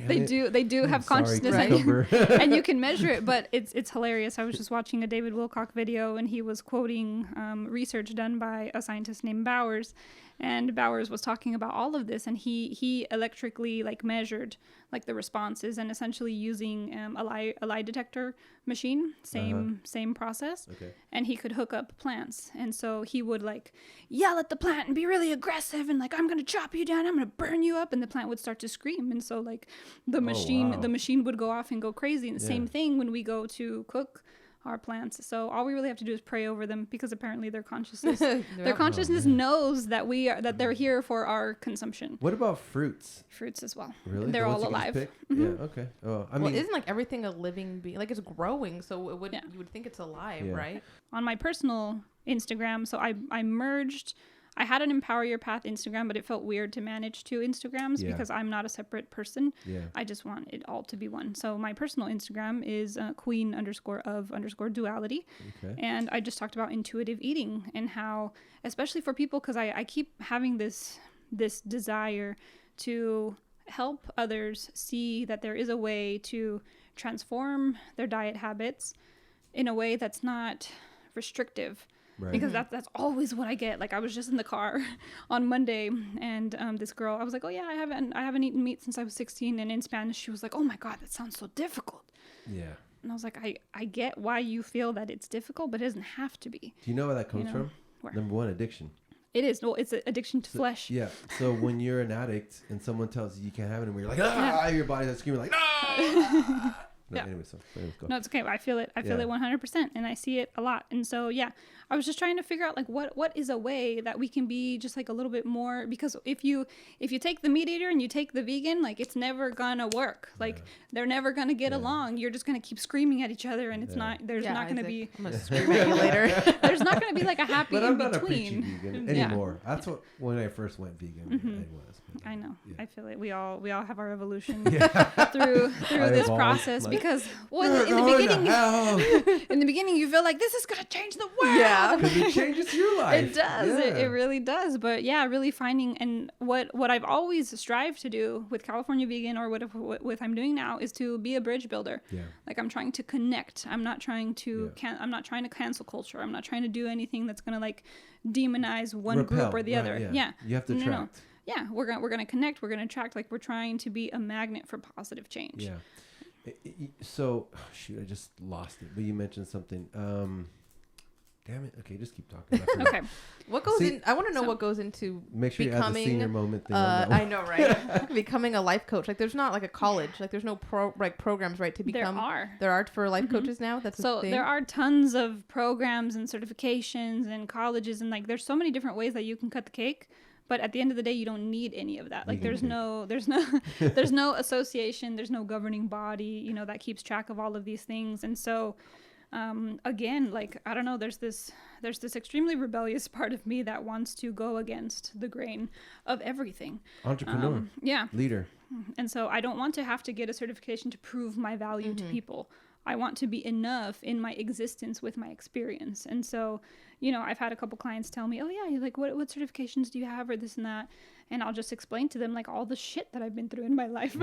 They do have consciousness, and you can measure it, but it's hilarious. I was just watching a David Wilcock video, and he was quoting research done by a scientist named Bowers, and Bowers was talking about all of this, and he electrically like measured like the responses, and essentially using a lie detector machine, same process. Okay. And he could hook up plants, and so he would like yell at the plant and be really aggressive and like, I'm gonna chop you down, I'm gonna burn you up, and the plant would start to scream, and so like the machine would go off and go crazy. And the same thing when we go to cook our plants. So all we really have to do is pray over them, because apparently their consciousness knows that they're here for our consumption. What about fruits? Fruits as well. Really? They're all alive. Yeah. Okay. Oh, I mean, isn't like everything a living being? Like it's growing, so it would you would think it's alive, right? On my personal Instagram, so I merged. I had an Empower Your Path Instagram, but it felt weird to manage two Instagrams because I'm not a separate person. Yeah. I just want it all to be one. So my personal Instagram is queen_of_duality. Okay. And I just talked about intuitive eating and how, especially for people, because I keep having this desire to help others see that there is a way to transform their diet habits in a way that's not restrictive. Right. Because that's always what I get. Like I was just in the car on Monday, and this girl, I was like, oh yeah, I haven't eaten meat since I was 16, and in Spanish she was like, oh my God, that sounds so difficult. Yeah. And I was like, I get why you feel that it's difficult, but it doesn't have to be. Do you know where that comes from? Where? Number one, addiction. It is. Well, it's an addiction to flesh. Yeah. So when you're an addict and someone tells you can't have it anymore, you're like, your body's screaming like, Anyways, go. No, it's okay. I feel it. I feel it 100%, and I see it a lot. And so, I was just trying to figure out like what is a way that we can be just like a little bit more, because if you take the meat eater and you take the vegan, like it's never gonna work. Like they're never gonna get along. You're just gonna keep screaming at each other, and it's not. There's not gonna be. I'm gonna scream at you later. There's not gonna be like a happy but in I'm not between. a preachy vegan anymore. That's what when I first went vegan. It was. I know. I feel it. We all have our evolution through this process, because in the beginning you feel like this is gonna change the world. Yeah, because it changes your life. It does. It really does. But really finding, and what I've always strived to do with California Vegan, or what I'm doing now, is to be a bridge builder. Yeah. Like I'm trying to connect. I'm not trying to I'm not trying to cancel culture. I'm not trying to do anything that's gonna like demonize one group or the other. Yeah. You have to attract. No. Yeah, we're gonna connect. We're gonna attract. Like we're trying to be a magnet for positive change. Yeah. So, shoot, I just lost it. But you mentioned something. Damn it. Okay, just keep talking. Okay. What goes in? I want to know what goes into make sure becoming, you add the senior moment thing. I know, right? Becoming a life coach. Like, there's not like a college. Like, there's no programs, right? To become. There are for life coaches now. That's so there are tons of programs and certifications and colleges, and like there's so many different ways that you can cut the cake. But at the end of the day, you don't need any of that. Like there's no association, there's no governing body, that keeps track of all of these things. And so, again, like, I don't know, there's this extremely rebellious part of me that wants to go against the grain of everything. Entrepreneur. Leader. And so I don't want to have to get a certification to prove my value to people. I want to be enough in my existence with my experience. And so, I've had a couple clients tell me, oh yeah, like what certifications do you have, or this and that? And I'll just explain to them like all the shit that I've been through in my life.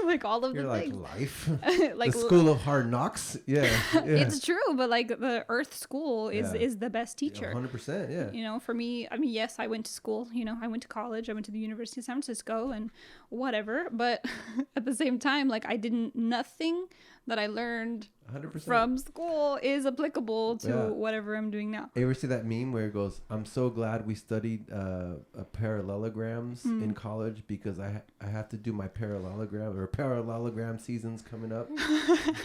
Like all of the things. Life. Like the school of hard knocks. Yeah. It's true, but like the Earth School is the best teacher. 100%, yeah. For me, I mean, yes, I went to school, I went to college, I went to the University of San Francisco and whatever, but at the same time, like nothing that I learned 100%. From school is applicable to whatever I'm doing now. You ever see that meme where it goes, I'm so glad we studied parallelograms in college, because I have to do my parallelogram seasons coming up.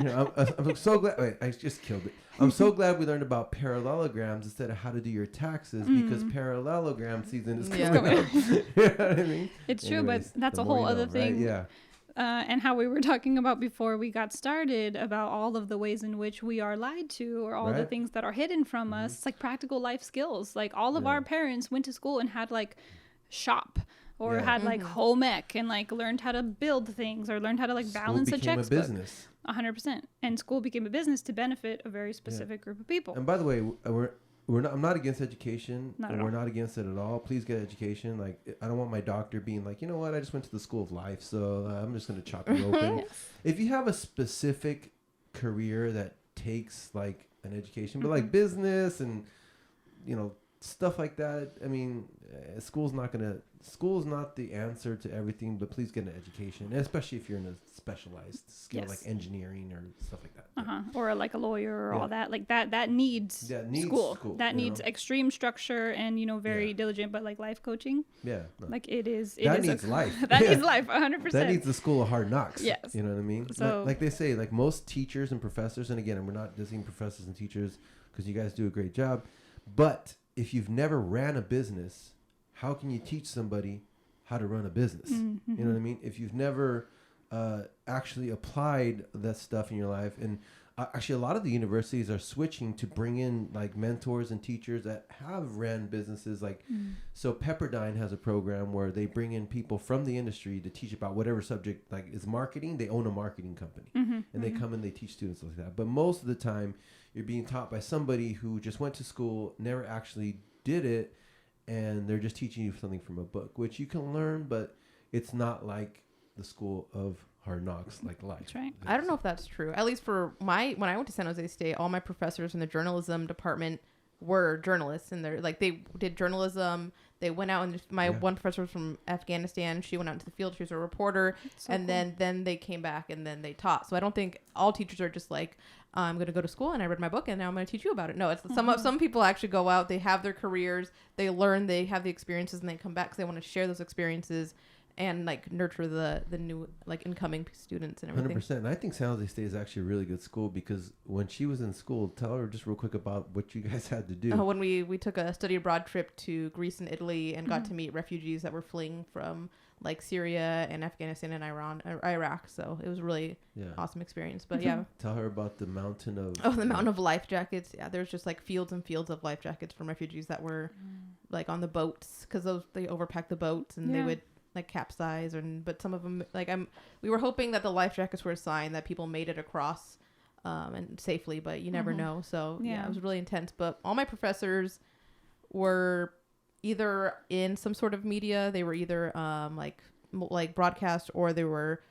I'm so glad. Wait, I just killed it. I'm so glad we learned about parallelograms instead of how to do your taxes, because parallelogram season is coming up. You know what I mean? It's true, but that's a whole other thing. Right? Yeah. And how we were talking about before we got started about all of the ways in which we are lied to, or all the things that are hidden from us. It's like practical life skills. Like all of our parents went to school and had like shop, or had like home ec, and like learned how to build things, or learned how to like balance a checkbook. School became a business. 100%. And school became a business to benefit a very specific group of people. And by the way, I'm not against education. We're not against it at all. Please get education. Like, I don't want my doctor being like, you know what, I just went to the school of life, so I'm just going to chop you open. If you have a specific career that takes like an education, but like business and, stuff like that, I mean, school's not the answer to everything, but please get an education, especially if you're in a specialized skill like engineering or stuff like that. Or like a lawyer or all that. Like that needs school. That needs extreme structure and, very diligent, but like life coaching. Yeah. No. Like it is life. That needs life, 100%. That needs the school of hard knocks. Yes. You know what I mean? So, like they say, like most teachers and professors, and again, we're not dissing professors and teachers because you guys do a great job, but if you've never ran a business, how can you teach somebody how to run a business? Mm-hmm. You know what I mean? If you've never actually applied that stuff in your life. And actually, a lot of the universities are switching to bring in like mentors and teachers that have ran businesses. So Pepperdine has a program where they bring in people from the industry to teach about whatever subject, like is marketing. They own a marketing company and they come and they teach students like that. But most of the time, you're being taught by somebody who just went to school, never actually did it, and they're just teaching you something from a book, which you can learn, but it's not like the school of hard knocks, like life. That's right. I don't know if that's true. At least for when I went to San Jose State, all my professors in the journalism department were journalists, and they did journalism. They went out, and one professor was from Afghanistan. She went out into the field. She was a reporter, and cool. then they came back and then they taught. So I don't think all teachers are just like, I'm going to go to school and I read my book and now I'm going to teach you about it. No, it's some people actually go out. They have their careers. They learn. They have the experiences, and they come back because they want to share those experiences and like nurture the new like incoming students and everything. 100%. And I think San Jose State is actually a really good school, because when she was in school, tell her just real quick about what you guys had to do. When we took a study abroad trip to Greece and Italy and got to meet refugees that were fleeing from like Syria and Afghanistan and Iraq. So it was really awesome experience. But yeah. Tell her about the mountain of... Oh, the mountain of life jackets. Yeah, there's just like fields and fields of life jackets from refugees that were like on the boats, because they overpacked the boats and they would like capsize. But some of them, like we were hoping that the life jackets were a sign that people made it across and safely, but you never know. So yeah, it was really intense. But all my professors were either in some sort of media. They were either like broadcast, or they were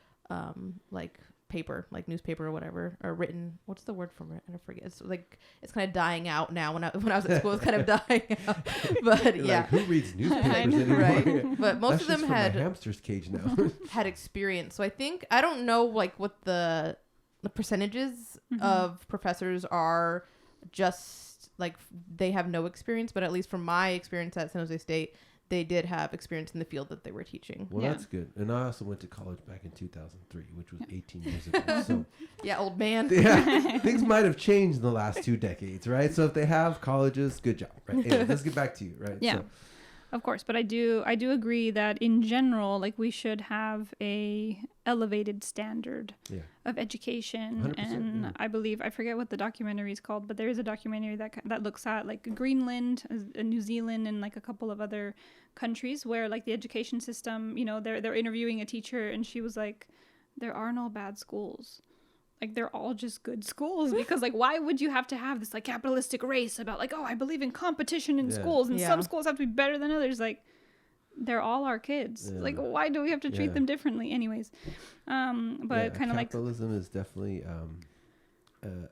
like paper, like newspaper or whatever, or written. What's the word for it? I forget. It's like it's kind of dying out now. When I was at school, it's kind of dying out. But You're yeah, like, who reads newspapers anymore? Right. But most of them had hamster's cage now. had experience. So I think, I don't know like what the percentages of professors are just like they have no experience, but at least from my experience at San Jose State, they did have experience in the field that they were teaching. Well, that's good. And I also went to college back in 2003, which was 18 years ago. So yeah, old man. Yeah, things might have changed in the last 2 decades, right? So if they have colleges, good job. Right? Anyway, let's get back to you, right? Yeah. So, of course, but I do agree that in general, like we should have a elevated standard of education, and I believe, I forget what the documentary is called, but there is a documentary that looks at like Greenland, New Zealand, and like a couple of other countries where like the education system, you know, they're interviewing a teacher, and she was like, there are no bad schools. Like, they're all just good schools, because like, why would you have to have this like capitalistic race about like, oh, I believe in competition in schools, and some schools have to be better than others? Like, they're all our kids. Like, why do we have to treat them differently? Anyways, but kind of like capitalism is definitely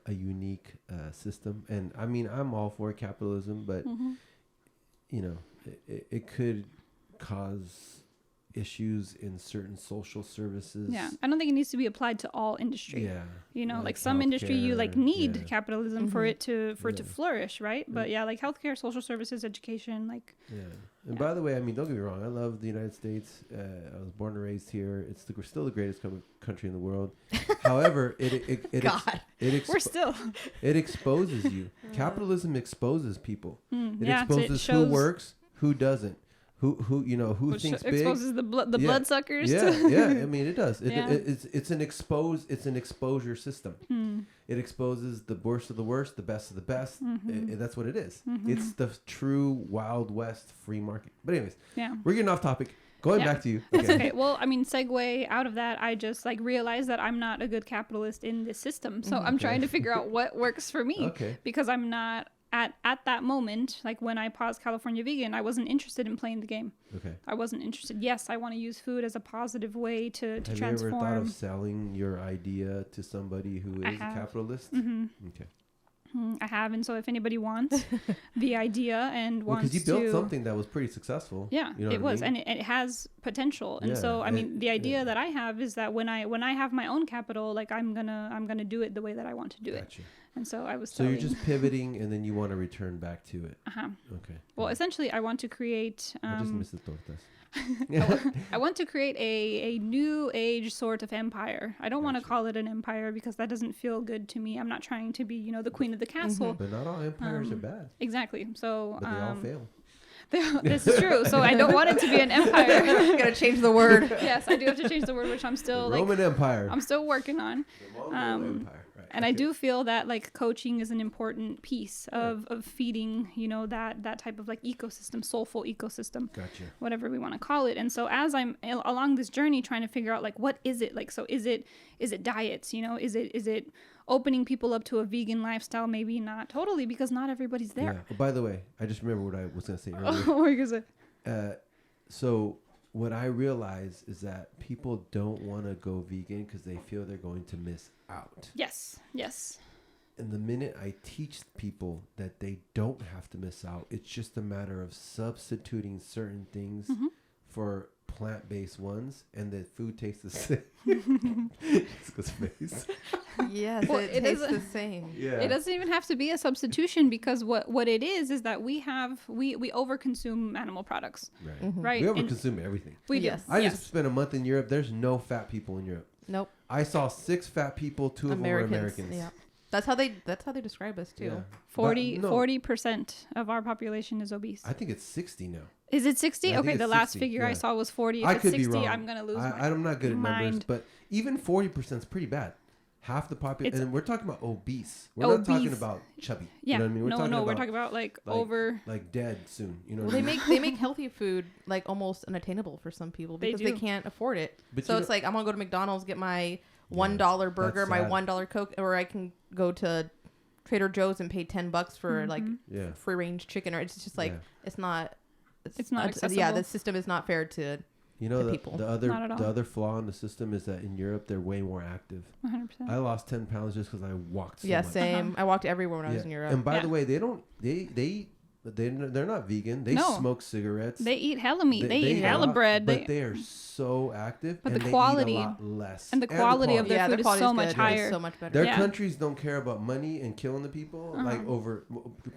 a unique system, and I mean, I'm all for capitalism, but you know, it could cause issues in certain social services. Yeah, I don't think it needs to be applied to all industry. Yeah, you know, like some industry you like need capitalism for it to flourish, right? But yeah, like healthcare, social services, education, like And by the way, I mean, don't get me wrong, I love the United States. I was born and raised here. We're still the greatest country in the world. However, it exposes you. Capitalism exposes people. It exposes who works, who doesn't. Who you know, who thinks big, exposes the bloodsuckers. I mean, it does. It's an exposure system. It exposes the worst of the worst, the best of the best. That's what it is. It's the true Wild West free market. But anyways, we're getting off topic. Going back to you. That's okay. Well, I mean, segue out of that, I just like realized that I'm not a good capitalist in this system. So I'm trying to figure out what works for me, because I'm not at that moment, like when I paused California Vegan, I wasn't interested in playing the game. I wasn't interested. Yes, I want to use food as a positive way to transform. Have you ever thought of selling your idea to somebody who is a capitalist? I have, and so if anybody wants the idea and wants to... because you built something that was pretty successful. Yeah, you know it was, and it has potential. And so, I mean, the idea that I have is that when I have my own capital, like I'm gonna do it the way that I want to do it. And so I was. So you're just pivoting, and then you want to return back to it. Okay. Well, essentially, I want to create. I just miss the tortas. I want to create a new age sort of empire. I don't want to call it an empire, because that doesn't feel good to me. I'm not trying to be, you know, the queen of the castle. But not all empires are bad. Exactly. So. But they all fail. This is true. So I don't want it to be an empire. Gotta change the word. Yes, I do have to change the word, which I'm still the Roman Empire. I'm still working on. The Mongol Empire. And I do feel that like coaching is an important piece of feeding, you know, that type of like ecosystem, soulful ecosystem, whatever we want to call it. And so as I'm along this journey trying to figure out like, what is it like? So is it diets, you know, is it opening people up to a vegan lifestyle? Maybe not totally, because not everybody's there. Yeah. Oh, by the way, I just remember what I was going to say earlier. What were you going to say? So what I realize is that people don't want to go vegan because they feel they're going to miss out. Yes. And the minute I teach people that they don't have to miss out, it's just a matter of substituting certain things for plant-based ones, and the food tastes the same. Jessica's face. Yes, Well, it tastes the same. Yeah. It doesn't even have to be a substitution, because what it is that we overconsume animal products, Right. Mm-hmm. right? We And overconsume everything. we do. Yes. I just spent a month in Europe. There's no fat people in Europe. Nope. I saw 6 fat people. 2 of them were Americans. Yeah. That's how they describe us too. Yeah. 40% of our population is obese. I think it's 60 now. Is it 60? I think Okay, it's the last 60, figure I yeah. saw was 40. If I it's could 60, be wrong. I'm going to lose my I'm not good at numbers, mind. but even 40% is pretty bad. Half the population, and we're talking about obese. We're not Obese. talking about chubby. Yeah. You know what I mean? We're talking about like over. Like dead soon. You know Well, what I they mean? make healthy food like almost unattainable for some people They because they do. can't afford it. But So you it's know- like I'm gonna go to McDonald's, get my $1 burger, my sad. $1 Coke, or I can go to Trader Joe's and pay $10 for like Yeah. free range chicken. Or it's just like Yeah. it's not. It's not Yeah, accessible. the system is not fair to. You know, to people. the Not at all. other flaw in the system is that in Europe they're way more active. 100%. I lost 10 pounds just because I walked so Yeah, much. same. I walked everywhere when I was Yeah. in Europe. And by Yeah. the way, they're not vegan. They No. smoke cigarettes. They eat hella meat. They eat eat hella a lot, bread. but they are so active. But and the they quality- eat a lot less. and the quality of their yeah, food their is quality so is much good. higher. It's so much better. Their Yeah. countries don't care about money and killing the people, like over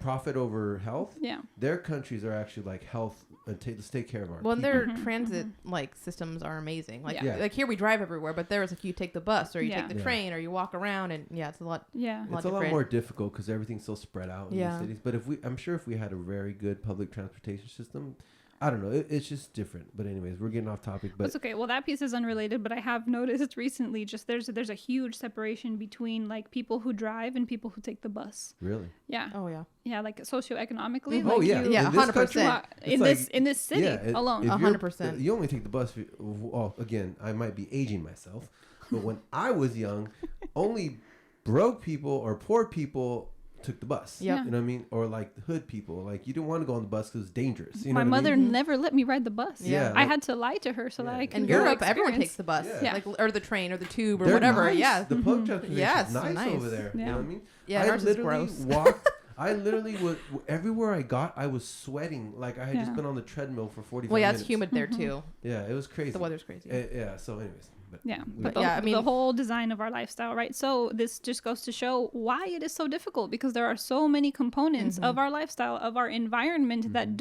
profit over health. Yeah. Their countries are actually like health. Let's take care of our. Well, and people. their transit like systems are amazing. Like Yeah. like here we drive everywhere, but there's like you take the bus or you Yeah. take the Yeah. train or you walk around, and yeah, it's a lot. Yeah. It's a lot more difficult because everything's so spread out in Yeah. the cities. But I'm sure if we had a very good public transportation system, I don't know, it's just different. But anyways, we're getting off topic. But That's okay. Well, that piece is unrelated, but I have noticed recently just there's a huge separation between like people who drive and people who take the bus. really, Yeah. Oh yeah. Yeah, like socioeconomically. Mhm. like oh yeah, Yeah, in this 100%. country, Well, it's in like- this city alone. if you're- 100%. You only take the bus. Well, again, I might be aging myself, but when I was young, only broke people or poor people took the bus. Yep. You know what I mean? Or like hood people. Like you didn't want to go on the bus because it's dangerous. You know My what I mother mean? never let me ride the bus. Yeah. I had to lie to her so that I could In go Europe, everyone experience. takes the bus, Yeah. like or the train or the tube or They're whatever. nice. Yeah. The public transportation Yeah, is it's nice, nice. over there. You know Yeah. what I mean? Yeah, I ours is literally gross. walked. I literally would everywhere I got. I was sweating like I had just Yeah. been on the treadmill for 45 Well, yeah, minutes. it's humid there too. Yeah, it was crazy. The weather's crazy. Yeah. So, anyways, but Yeah, we- but yeah, I mean- the whole design of our lifestyle, right? So this just goes to show why it is so difficult, because there are so many components of our lifestyle, of our environment that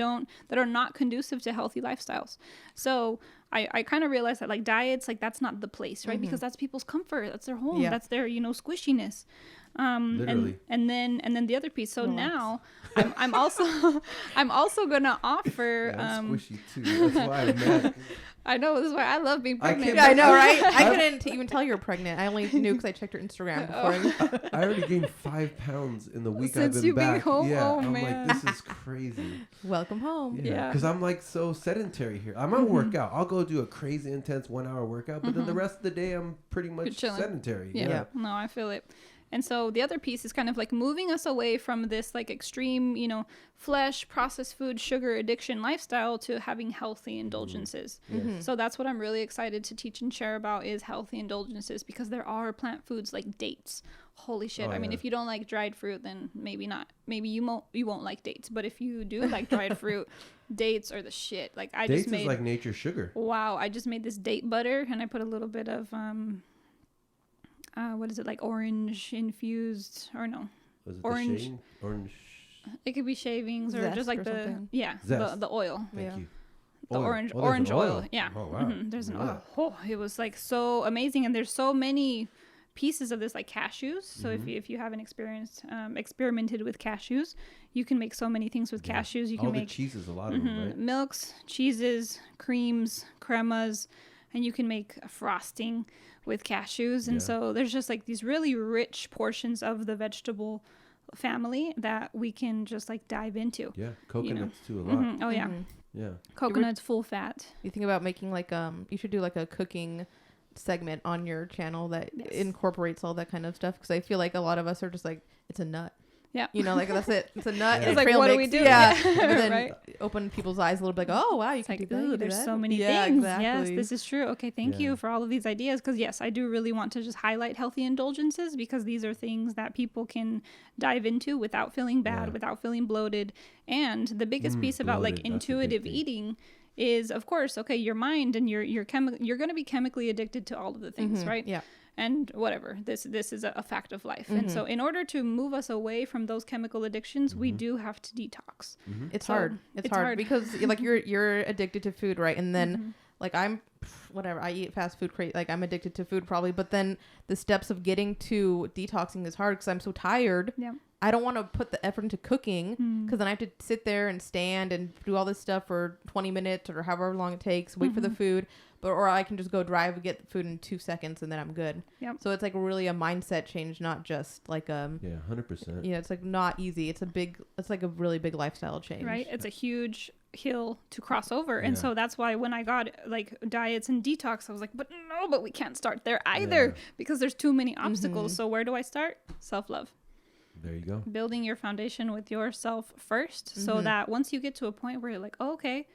are not conducive to healthy lifestyles. So I kind of realized that like diets, like that's not the place, right? Because that's people's comfort, that's their home, Yeah. that's their squishiness. Literally. And then the other piece. So now I'm also gonna offer. Yeah, I'm squishy too. That's why I'm mad. I know, this is why I love being I pregnant. can't- Yeah, I know, right? I couldn't even tell you were pregnant. I only knew because I checked her Instagram before. I already gained 5 pounds in the week Since I've been you being back. home? Yeah, Oh, I'm man. like, this is crazy. Welcome home. Yeah. Because I'm like so sedentary here. I might work out. I'll go do a crazy intense 1 hour workout, but then the rest of the day I'm pretty much chilling. sedentary. Yeah. No, I feel it. And so the other piece is kind of like moving us away from this like extreme, flesh, processed food, sugar addiction lifestyle to having healthy indulgences. So that's what I'm really excited to teach and share about is healthy indulgences, because there are plant foods like dates. Holy shit. Oh, I mean, yeah. if you don't like dried fruit, then maybe not. Maybe you won't like dates. But if you do like dried fruit, dates are the shit. Like I Dates just made is like nature's sugar. Wow, I just made this date butter and I put a little bit of what is it, like orange infused, or no, Was it orange. the shade? Orange. it could be shavings or Zest just like or the something. Zest. the oil, Thank Yeah. you. the Oil. orange Oh, there's orange an oil. Yeah. Oh, wow. There's an Wow. oil. Oh, it was like so amazing, and there's so many pieces of this, like cashews. So if you haven't experimented with cashews, you can make so many things with cashews. You can All the make cheeses, a lot of them, right? milks, cheeses, creams, cremas, and you can make a frosting with cashews. And Yeah. so there's just like these really rich portions of the vegetable family that we can just like dive into. Yeah, coconuts too, a lot. Oh yeah, Yeah. coconuts full fat. You think about making like you should do like a cooking segment on your channel that incorporates all that kind of stuff, because I feel like a lot of us are just like, it's a nut. Yeah. Like that's it. It's a nut. Yeah. And It's like, trail what do mix. we do? Yeah. Yeah. But then Right. open people's eyes a little bit, like, oh wow, you It's can like, do that. you ooh, can do there's that. so many Yeah, things. exactly. Yes, this is true. Okay, thank Yeah. you for all of these ideas, because yes, I do really want to just highlight healthy indulgences, because these are things that people can dive into without feeling bad, Yeah. without feeling bloated. And the biggest piece about like bloated, that's a big intuitive thing. eating is, of course, okay, your mind and you're going to be chemically addicted to all of the things, right? Yeah. And whatever, this is a fact of life. And so in order to move us away from those chemical addictions, we do have to detox. It's hard. It's hard because like you're addicted to food, right? And then like I'm whatever, I eat fast food like I'm addicted to food probably, but then the steps of getting to detoxing is hard because I'm so tired. Yeah. I don't want to put the effort into cooking because then I have to sit there and stand and do all this stuff for 20 minutes or however long it takes, wait for the food. Or I can just go drive and get the food in 2 seconds and then I'm good. Yep. So it's like really a mindset change, not just like Yeah, 100%. Yeah, it's like not easy. It's like a really big lifestyle change. Right. It's a huge hill to cross over. And so that's why when I got like diets and detox, I was like, but we can't start there either because there's too many obstacles. So where do I start? Self-love. There you go. Building your foundation with yourself first so that once you get to a point where you're like, oh, okay,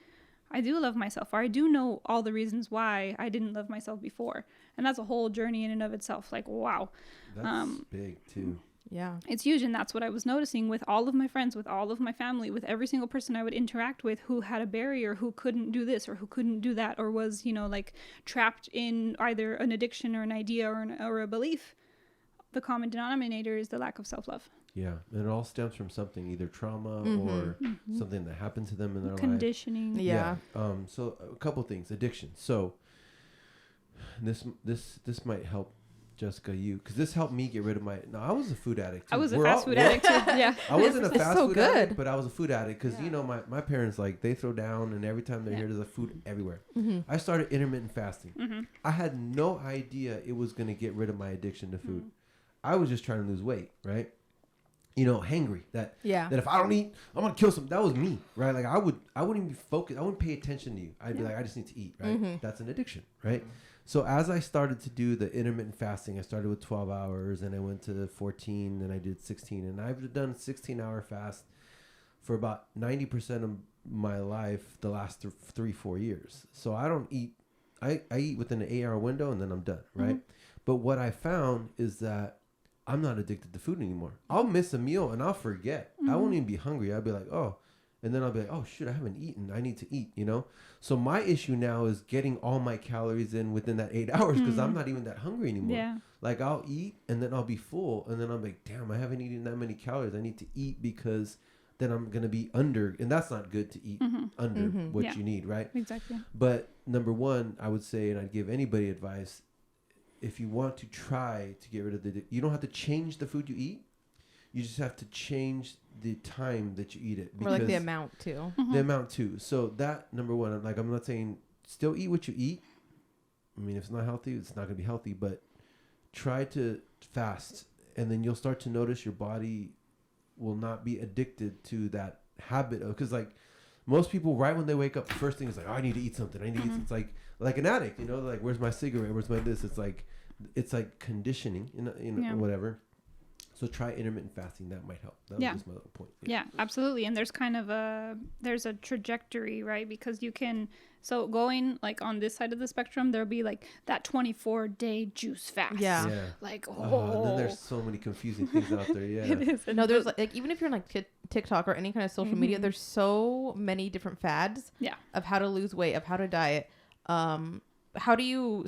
I do love myself, or I do know all the reasons why I didn't love myself before. And that's a whole journey in and of itself. Like, wow. That's big too. Yeah. It's huge. And that's what I was noticing with all of my friends, with all of my family, with every single person I would interact with who had a barrier, who couldn't do this or who couldn't do that, or was, like trapped in either an addiction or an idea or a belief. The common denominator is the lack of self-love. Yeah, and it all stems from something, either trauma or something that happened to them in their conditioning. life. Yeah. So a couple things. Addiction. So this might help Jessica, because this helped me get rid of I was a food addict too. I was a fast food addict too. Yeah. I wasn't a fast food good. addict, but I was a food addict because my parents, like, they throw down and every time they're here there's a food everywhere. I started intermittent fasting. I had no idea it was going to get rid of my addiction to food. I was just trying to lose weight, right? Hangry. That if I don't eat, I'm gonna kill something. That was me, right? Like I wouldn't even be focused. I wouldn't pay attention to you. I'd be like, I just need to eat, right? That's an addiction, right? So as I started to do the intermittent fasting, I started with 12 hours, and I went to 14, and I did 16, and I've done 16-hour fast for about 90% of my life the last 3-4 years. So I don't eat. I eat within an 8-hour window, and then I'm done, right? But what I found is that I'm not addicted to food anymore. I'll miss a meal and I'll forget. I won't even be hungry. I'll be like, oh, and then I'll be like, oh shit, I haven't eaten. I need to eat, So my issue now is getting all my calories in within that 8 hours because I'm not even that hungry anymore. Yeah. Like I'll eat and then I'll be full and then I'm like, damn, I haven't eaten that many calories. I need to eat because then I'm going to be under, and that's not good to eat under what you need, right? Exactly. But number one, I would say, and I'd give anybody advice, if you want to try to get rid of you don't have to change the food you eat. You just have to change the time that you eat it. Or like the amount too. The amount too. So that, number one, I'm not saying still eat what you eat. I mean, if it's not healthy, it's not going to be healthy, but try to fast. And then you'll start to notice your body will not be addicted to that habit of, because like most people, right when they wake up, the first thing is like, oh, I need to eat something. I need to eat something. It's like an addict, like, where's my cigarette? Where's my this? It's like conditioning, whatever. So try intermittent fasting. That might help. That was just my little point. Yeah, absolutely. And there's kind of there's a trajectory, right? Because you can, so going like on this side of the spectrum, there'll be like that 24-day juice fast. Yeah. Like, and then there's so many confusing things out there. Yeah. It is. No, there's like even if you're on like TikTok or any kind of social media, there's so many different fads of how to lose weight, of how to diet. How do you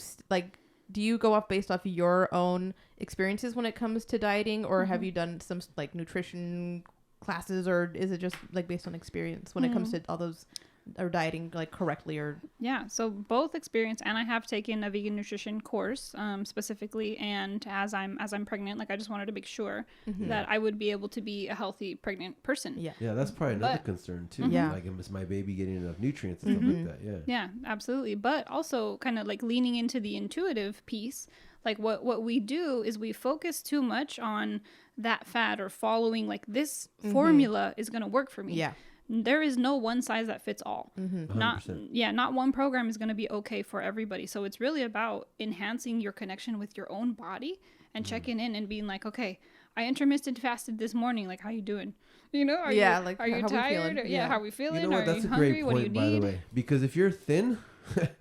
do you go off based off your own experiences when it comes to dieting, or have you done some like nutrition classes, or is it just like based on experience when it comes to all those, or dieting like correctly? Or so both experience, and I have taken a vegan nutrition course specifically, and as I'm pregnant, like I just wanted to make sure that I would be able to be a healthy pregnant person. Yeah, that's probably another concern too. Like, is my baby getting enough nutrients and stuff like that? Yeah, absolutely. But also kind of like leaning into the intuitive piece. Like what we do is we focus too much on that fad or following like this formula is going to work for me. Yeah. There is no one size that fits all. Not one program is going to be okay for everybody. So it's really about enhancing your connection with your own body and checking in and being like, okay, I intermittent fasted this morning. Like, how you doing? Are you tired? How are we feeling? You know what? That's a great point, by the way. Because if you're thin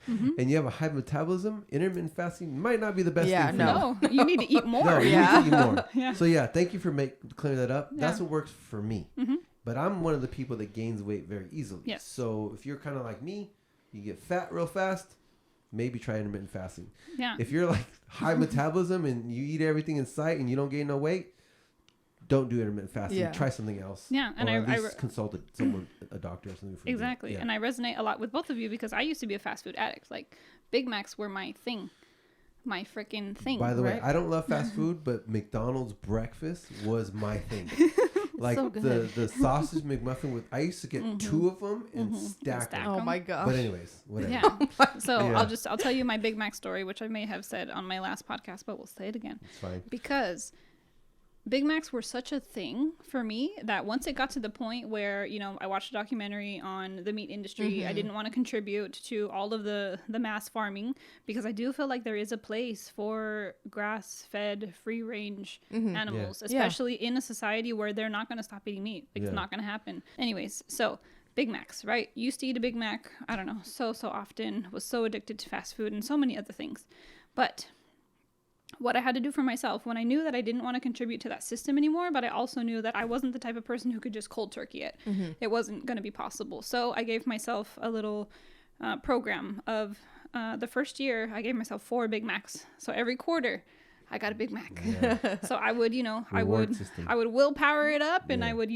and you have a high metabolism, intermittent fasting might not be the best thing for you. No, you need to eat more. You need to eat more. So thank you for clearing that up. That's what works for me. But I'm one of the people that gains weight very easily. Yes. So if you're kind of like me, you get fat real fast, maybe try intermittent fasting. Yeah. If you're like high metabolism and you eat everything in sight and you don't gain no weight, don't do intermittent fasting. Yeah. Try something else. Yeah, and or at least consult someone, a doctor or something. Exactly. And I resonate a lot with both of you because I used to be a fast food addict. Like, Big Macs were my thing. My freaking thing. By the way, I don't love fast food, but McDonald's breakfast was my thing. Like so the sausage McMuffin with, I used to get 2 of them and stack them. Oh my gosh. But anyways, whatever. Yeah. So I'll tell you my Big Mac story, which I may have said on my last podcast, but we'll say it again. It's fine. Because Big Macs were such a thing for me that once it got to the point where, you know, I watched a documentary on the meat industry, I didn't want to contribute to all of the mass farming because I do feel like there is a place for grass-fed, free-range animals, especially in a society where they're not going to stop eating meat. Like, it's not going to happen. Anyways, so Big Macs, right? Used to eat a Big Mac, I don't know, so often, was so addicted to fast food and so many other things. But what I had to do for myself when I knew that I didn't want to contribute to that system anymore, but I also knew that I wasn't the type of person who could just cold turkey it. It wasn't going to be possible. So I gave myself a little program of the first year, I gave myself 4 Big Macs. So every quarter I got a Big Mac. Yeah. So I would, you know, I would willpower it up and I would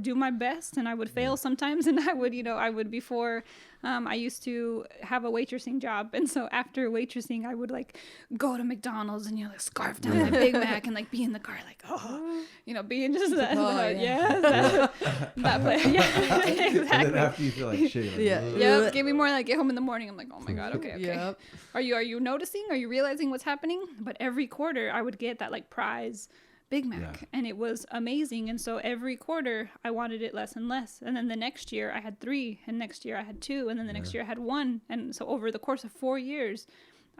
do my best and I would fail sometimes. And I would before, I used to have a waitressing job. And so after waitressing, I would like go to McDonald's and, you know, like scarf down my Big Mac and like be in the car, like, oh, you know, being just that play. Yeah, exactly. And then after you feel like shit. Yep. Give me more, like get home in the morning. I'm like, oh my God. Okay. Yep. Are you noticing? Are you realizing what's happening? But every quarter I would get that like prize Big Mac and it was amazing. And so every quarter I wanted it less and less. And then the next year I had 3 and next year I had 2 and then the next year I had 1. And so over the course of 4 years,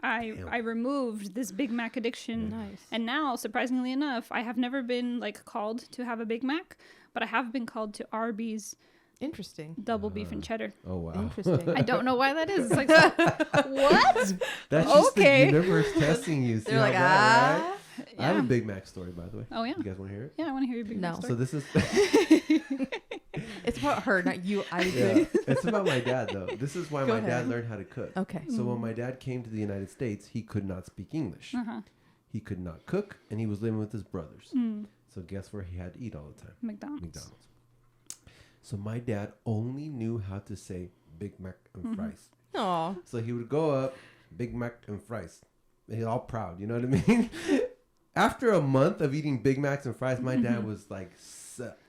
I removed this Big Mac addiction. Nice. And now, surprisingly enough, I have never been like called to have a Big Mac, but I have been called to Arby's. Interesting. Double beef and cheddar. Oh, wow. Interesting. I don't know why that is. It's like, what? That's just the universe testing you. They're like, right? I have a Big Mac story, by the way. Oh, yeah? You guys want to hear it? Yeah, I want to hear your Big Mac story. So this is... It's about her, not you. It's about my dad, though. This is why my dad learned how to cook. Okay. So when my dad came to the United States, he could not speak English. He could not cook, and he was living with his brothers. So guess where he had to eat all the time? McDonald's. So my dad only knew how to say Big Mac and fries. Aw. So he would go up, Big Mac and fries. And he's all proud, you know what I mean? After a month of eating Big Macs and fries, my dad was like,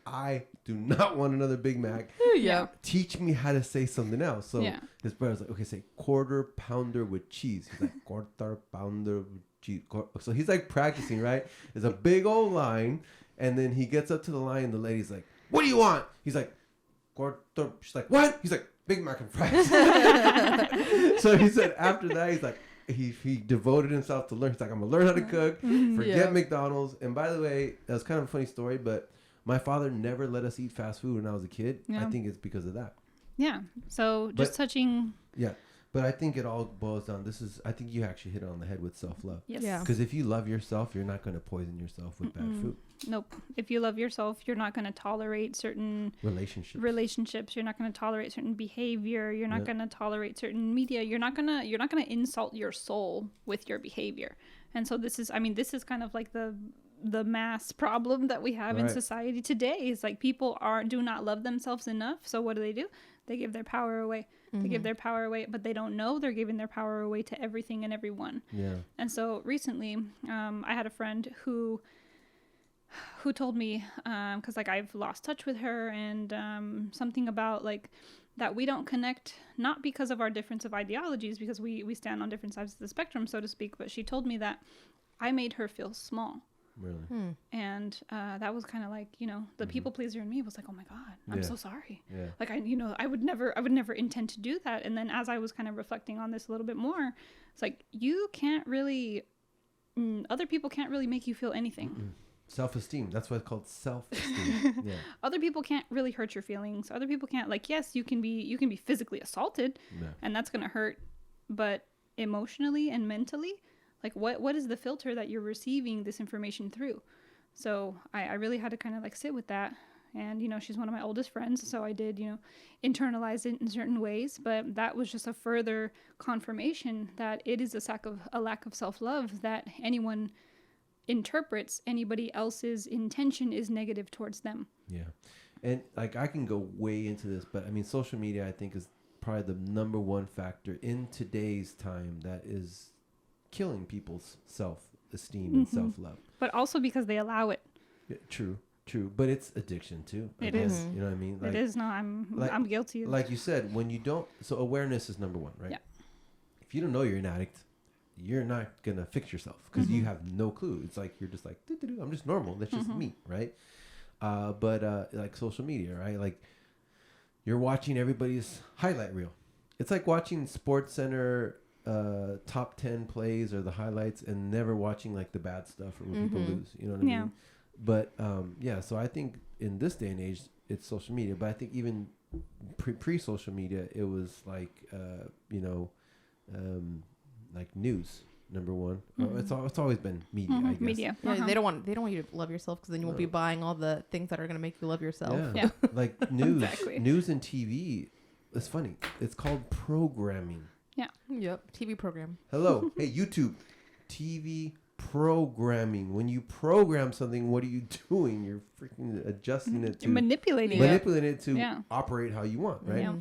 I do not want another Big Mac. Yeah. Teach me how to say something else. So his brother's like, okay, say quarter pounder with cheese. He's like, quarter pounder with cheese. So he's like practicing, right? There's a big old line. And then he gets up to the line and the lady's like, what do you want? He's like, quarter. She's like, what? He's like, Big Mac and fries. So he said after that, he's like, he devoted himself to learn. He's like, I'm going to learn how to cook. Forget McDonald's. And by the way, that was kind of a funny story, but my father never let us eat fast food when I was a kid. I think it's because of that. Yeah. So just touching. Yeah. But I think it all boils down. I think you actually hit it on the head with self-love. Yes. Yeah. Because if you love yourself, you're not going to poison yourself with bad food. Nope. If you love yourself, you're not going to tolerate certain relationships. You're not going to tolerate certain behavior. You're not going to tolerate certain media. You're not going to insult your soul with your behavior. And so this is kind of like the mass problem that we have in society today. Is like people do not love themselves enough. So what do? They give their power away. They give their power away, but they don't know they're giving their power away to everything and everyone. Yeah. And so recently, I had a friend who told me, because like I've lost touch with her, and something about like that we don't connect, not because of our difference of ideologies, because we stand on different sides of the spectrum, so to speak. But she told me that I made her feel small. Really? And that was kind of like, you know, the people pleaser in me was like, oh my God, I'm so sorry. Yeah. Like I would never intend to do that. And then as I was kind of reflecting on this a little bit more, it's like, you can't really, other people can't really make you feel anything. Self-esteem. That's why it's called self-esteem. Yeah. Other people can't really hurt your feelings. Other people can't, like, yes, you can be physically assaulted and that's going to hurt, but emotionally and mentally, like what is the filter that you're receiving this information through? So I really had to kind of like sit with that And, she's one of my oldest friends. So I did, internalize it in certain ways. But that was just a further confirmation that it is a lack of self-love that anyone interprets anybody else's intention is negative towards them. Yeah. And like I can go way into this, but I mean, social media, I think, is probably the number one factor in today's time that is killing people's self-esteem and self-love. But also because they allow it. Yeah, true. But it's addiction too. It is. You know what I mean? Like, it is. No, I'm guilty of it. Like you said, when you don't, so awareness is number one, right? Yeah. If you don't know you're an addict, you're not going to fix yourself because you have no clue. It's like, you're just like, I'm just normal. That's just me, right? But like social media, right? Like you're watching everybody's highlight reel. It's like watching Sports Center top 10 plays or the highlights and never watching like the bad stuff or when people lose. You know what I mean? But so I think in this day and age, it's social media. But I think even pre-social media, it was like, like news. Number one, it's always been media. I guess. Media. Yeah, they don't want you to love yourself because then you won't be buying all the things that are going to make you love yourself. Yeah. Like news, news and TV. It's funny. It's called programming. Yeah. Yep. TV program. Hello. Hey, YouTube. TV programming. When you program something, what are you doing? You're freaking adjusting it to manipulating it to operate how you want, right? Yeah.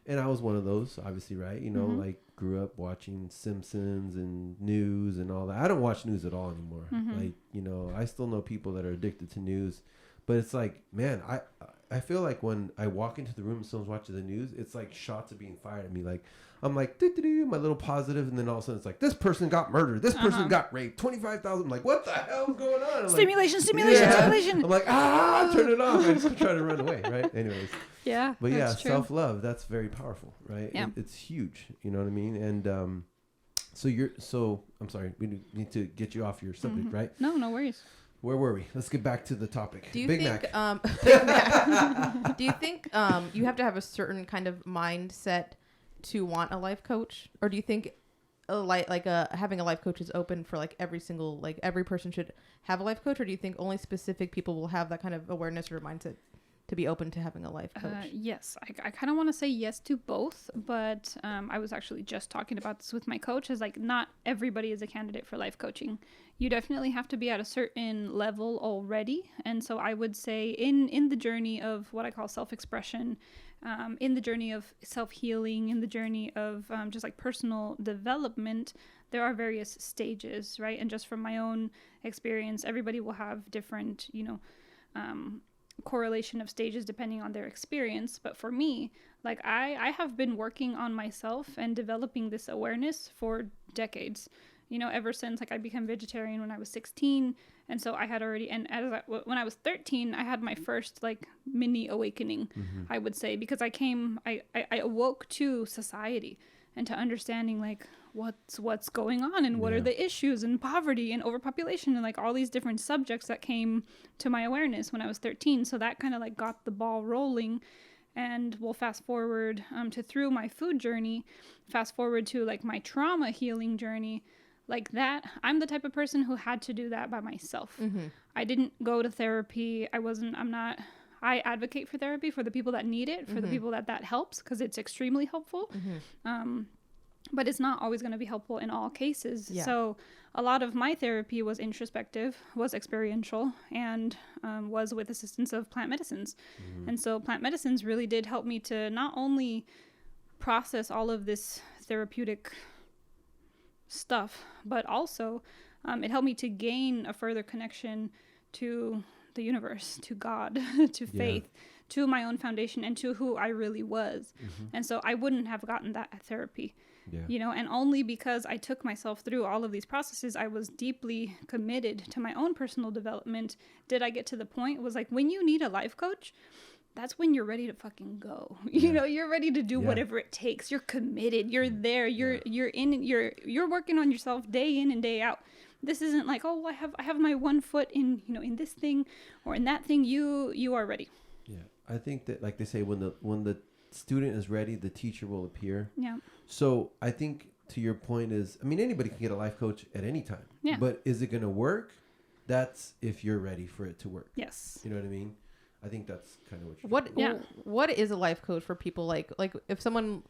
And I was one of those, obviously, right? Like grew up watching Simpsons and news and all that. I don't watch news at all anymore. Like, I still know people that are addicted to news, but it's like, man, I feel like when I walk into the room and someone's watching the news, it's like shots are being fired at me. Like I'm like, my little positive, and then all of a sudden it's like, this person got murdered, this person got raped, 25,000. I'm like, what the hell is going on? Stimulation. I'm like, turn it off. I just try to run away, right? Anyways. Yeah. But yeah, self-love, that's very powerful, right? Yeah. It's huge. You know what I mean? And so I'm sorry, we need to get you off your subject, right? No worries. Where were we? Let's get back to the topic. Do you Big think, Mac. Big Mac. Do you think you have to have a certain kind of mindset to want a life coach, or do you think having a life coach is open for like every person should have a life coach, or do you think only specific people will have that kind of awareness or mindset to be open to having a life coach? Yes, I kind of want to say yes to both, but I was actually just talking about this with my coach. Is like not everybody is a candidate for life coaching. You definitely have to be at a certain level already, and so I would say in the journey of what I call self-expression, in the journey of self-healing, in the journey of just like personal development, there are various stages, right? And just from my own experience, everybody will have different, correlation of stages depending on their experience. But for me, like I have been working on myself and developing this awareness for decades, ever since like I became vegetarian when I was 16. And so I had already, and when I was 13, I had my first like mini awakening, I would say, because I awoke to society and to understanding like what's going on and what are the issues and poverty and overpopulation and like all these different subjects that came to my awareness when I was 13. So that kind of like got the ball rolling. And we'll fast forward to through my food journey, fast forward to like my trauma healing journey. Like that, I'm the type of person who had to do that by myself. I didn't go to therapy. I advocate for therapy for the people that need it, for the people that helps, because it's extremely helpful. But it's not always going to be helpful in all cases. Yeah. So a lot of my therapy was introspective, was experiential, and was with assistance of plant medicines. And so plant medicines really did help me to not only process all of this therapeutic stuff, but also it helped me to gain a further connection to the universe, to God, to faith, to my own foundation, and to who I really was. And so I wouldn't have gotten that at therapy, and only because I took myself through all of these processes, I was deeply committed to my own personal development. Did I get to the point? It was like, when you need a life coach, that's when you're ready to fucking go. You're ready to do whatever it takes. You're committed. You're there. You're working on yourself day in and day out. This isn't like, oh, I have my one foot in, in this thing or in that thing. You are ready. Yeah. I think that, like they say, when the student is ready, the teacher will appear. Yeah. So I think to your point is, I mean, anybody can get a life coach at any time. Yeah. But is it going to work? That's if you're ready for it to work. Yes. You know what I mean? I think that's kind of what you're what is a life coach for people like if someone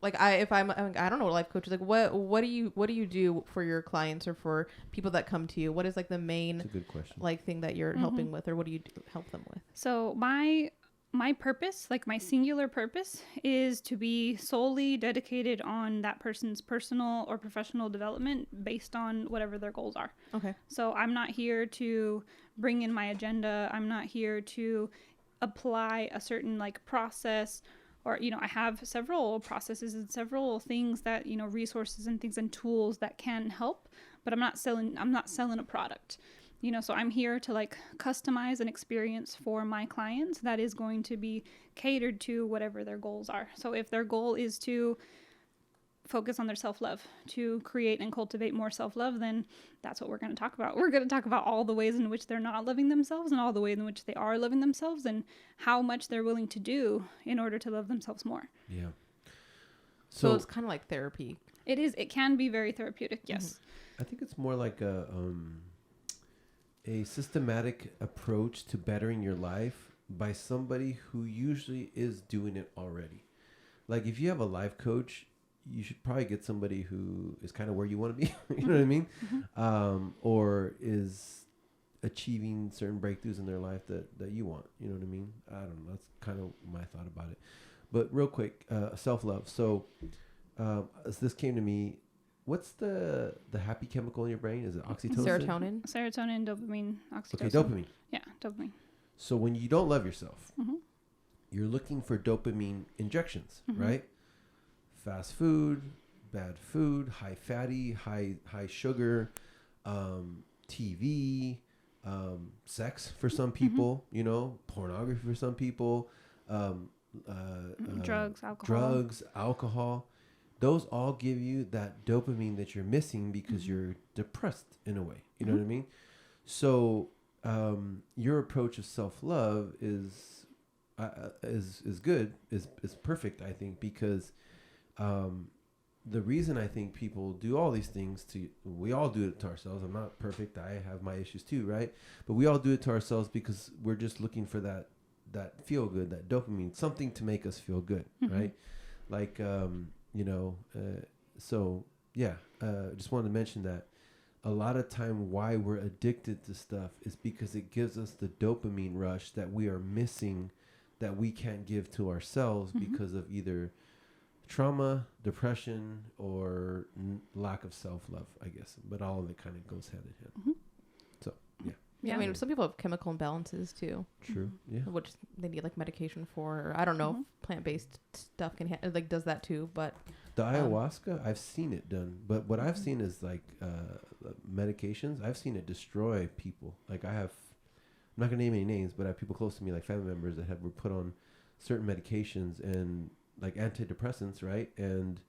like I don't know what a life coach is, like what do you do for your clients or for people that come to you? What is like the main That's a good question. like thing that you're helping with, or what do you help them with? So my purpose, like my singular purpose, is to be solely dedicated on that person's personal or professional development based on whatever their goals are. Okay. So I'm not here to bring in my agenda. I'm not here to apply a certain like process, or, you know, I have several processes and several things that, you know, resources and things and tools that can help, but I'm not selling a product. You know, so I'm here to like customize an experience for my clients that is going to be catered to whatever their goals are. So if their goal is to focus on their self-love, to create and cultivate more self-love, then that's what we're going to talk about. We're going to talk about all the ways in which they're not loving themselves and all the ways in which they are loving themselves and how much they're willing to do in order to love themselves more. Yeah. So it's kind of like therapy. It is. It can be very therapeutic. Yes. I think it's more like a systematic approach to bettering your life by somebody who usually is doing it already. Like if you have a life coach, you should probably get somebody who is kind of where you want to be. You know what I mean? Or is achieving certain breakthroughs in their life that you want. You know what I mean? I don't know. That's kind of my thought about it. But real quick, self-love. So as this came to me, what's the happy chemical in your brain? Is it oxytocin? Serotonin, dopamine, oxytocin. Okay, dopamine. Yeah, dopamine. So when you don't love yourself, you're looking for dopamine injections, right? Fast food, bad food, high fatty, high sugar, TV, sex for some people, you know, pornography for some people, drugs, alcohol. Those all give you that dopamine that you're missing because you're depressed in a way. You know what I mean? So your approach of self-love is good, is perfect, I think, because the reason I think people do all these things we all do it to ourselves. I'm not perfect. I have my issues too, right? But we all do it to ourselves because we're just looking for that feel good, that dopamine, something to make us feel good, right? Like, just wanted to mention that a lot of time why we're addicted to stuff is because it gives us the dopamine rush that we are missing, that we can't give to ourselves because of either trauma, depression, or lack of self-love, I guess. But all of it kind of goes hand in hand. So, yeah. Yeah, I mean, some people have chemical imbalances too. True. Yeah. Which they need like medication for. Or I don't know if plant-based stuff can does that too. But the ayahuasca, I've seen it done. But what I've seen is like medications. I've seen it destroy people. Like I'm not gonna name any names, but I have people close to me, like family members, that were put on certain medications and like antidepressants, right? And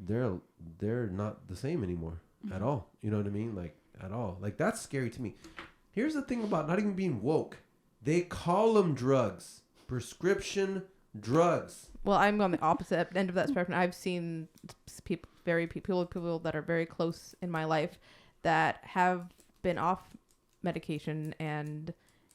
they're not the same anymore at all. You know what I mean? Like at all. Like that's scary to me. Here's the thing about not even being woke. They call them drugs. Prescription drugs. Well, I'm on the opposite end of that spectrum. I've seen people that are very close in my life that have been off medication, and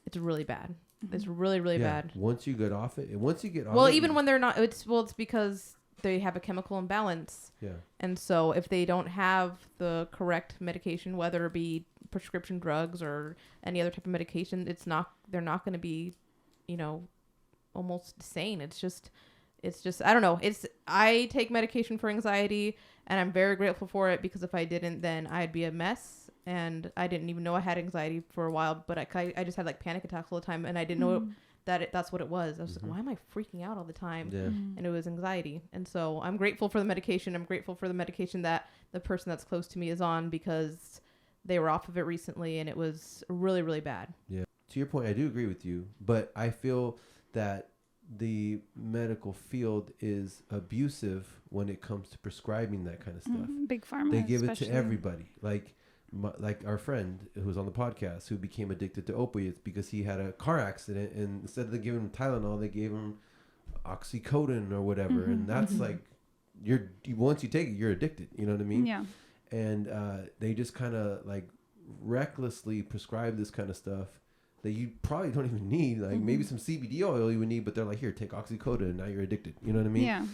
it's really bad. It's really, really bad. Once you get off it, even when they're not, it's because they have a chemical imbalance. Yeah. And so if they don't have the correct medication, whether it be prescription drugs or any other type of medication, they're not going to be, almost sane. It's just, I don't know. I take medication for anxiety, and I'm very grateful for it, because if I didn't, then I'd be a mess. And I didn't even know I had anxiety for a while, but I just had like panic attacks all the time, and I didn't know that's what it was. I was like, why am I freaking out all the time? Yeah. And it was anxiety. And so I'm grateful for the medication. I'm grateful for the medication that the person that's close to me is on, because they were off of it recently, and it was really, really bad. Yeah. To your point, I do agree with you, but I feel that the medical field is abusive when it comes to prescribing that kind of stuff. Big pharma. They give it to everybody. Like our friend who was on the podcast, who became addicted to opiates because he had a car accident, and instead of giving him Tylenol, they gave him oxycodone or whatever. And that's like, once you take it, you're addicted. You know what I mean? Yeah. And they just kind of like recklessly prescribe this kind of stuff that you probably don't even need. Like maybe some CBD oil you would need, but they're like, here, take oxycodone, and now you're addicted. You know what I mean? Yeah.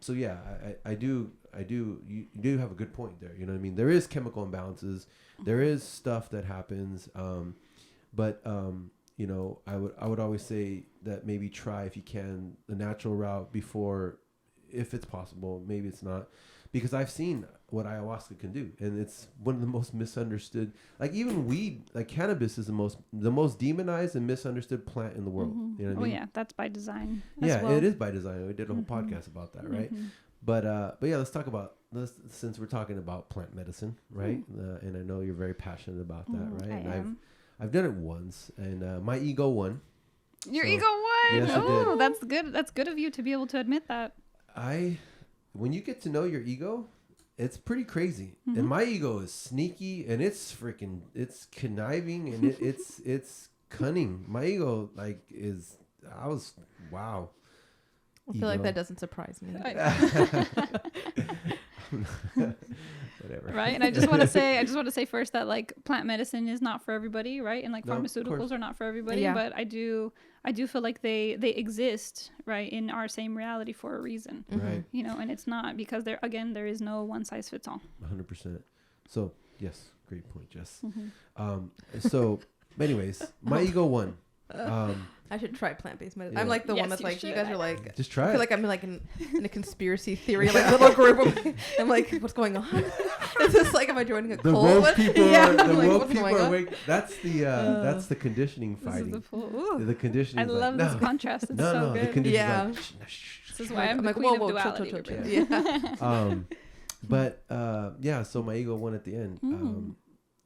So yeah, I do. You do have a good point there. You know what I mean? There is chemical imbalances. There is stuff that happens. But you know, I would always say that maybe try, if you can, the natural route before, if it's possible. Maybe it's not, because I've seen what ayahuasca can do, and it's one of the most misunderstood. Like even weed, like cannabis, is the most demonized and misunderstood plant in the world. You know what I mean? Yeah, that's by design. Yeah, it is by design. We did a whole podcast about that, right? But yeah, let's talk about this, since we're talking about plant medicine, right? And I know you're very passionate about that, right? I am. I've done it once, and my ego won. Your ego won. Yes, Oh, that's good. That's good of you to be able to admit that. When you get to know your ego, it's pretty crazy. And my ego is sneaky, and it's conniving, and it's cunning. My ego wow. I feel like that doesn't surprise me. Whatever. Right. And I just want to say first that like plant medicine is not for everybody, right? And like pharmaceuticals are not for everybody. Yeah. But I do feel like they exist, right, in our same reality for a reason. Right. You know, and it's not because there is no one size fits all. 100%. So yes, great point, Jess. So anyways, my ego won. I should try plant-based medicine. I'm like the one that's like, you guys are like, just try. I feel like I'm like in a conspiracy theory, like little group. I'm like, what's going on? It's just like, am I joining a cult? The woke people are awake. That's the conditioning fighting. The conditioning. I love this contrast. It's so good. The conditioning. This is why I'm the queen of duality. But yeah, so my ego won at the end.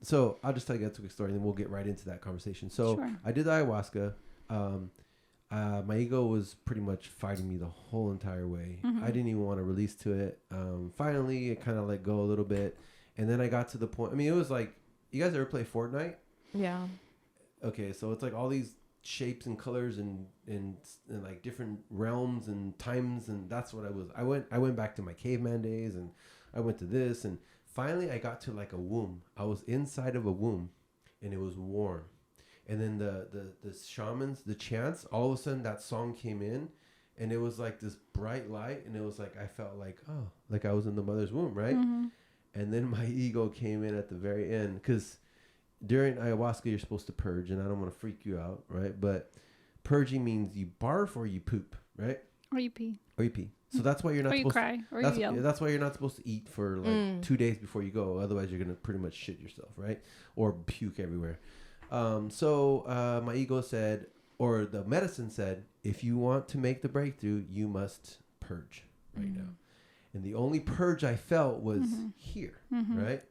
So I'll just tell you a quick story, and then we'll get right into that conversation. So I did the ayahuasca. My ego was pretty much fighting me the whole entire way. I didn't even want to release to it. Finally, it kind of let go a little bit. And then I got to the point. I mean, it was like, you guys ever play Fortnite? Yeah. Okay, so it's like all these shapes and colors and like different realms and times, and that's what I was. I went back to my caveman days, and I went to this, and finally I got to like a womb. I was inside of a womb, and it was warm. And then the shamans, the chants, all of a sudden that song came in, and it was like this bright light, and it was like, I felt like, oh, like I was in the mother's womb, right? And then my ego came in at the very end, because during ayahuasca you're supposed to purge, and I don't want to freak you out, right? But purging means you barf or you poop, right? Or you pee. So that's why you're not supposed to cry, or you yell. That's why you're not supposed to eat for like 2 days before you go. Otherwise you're going to pretty much shit yourself, right? Or puke everywhere. So my ego said, or the medicine said, if you want to make the breakthrough, you must purge right now. And the only purge I felt was here, right?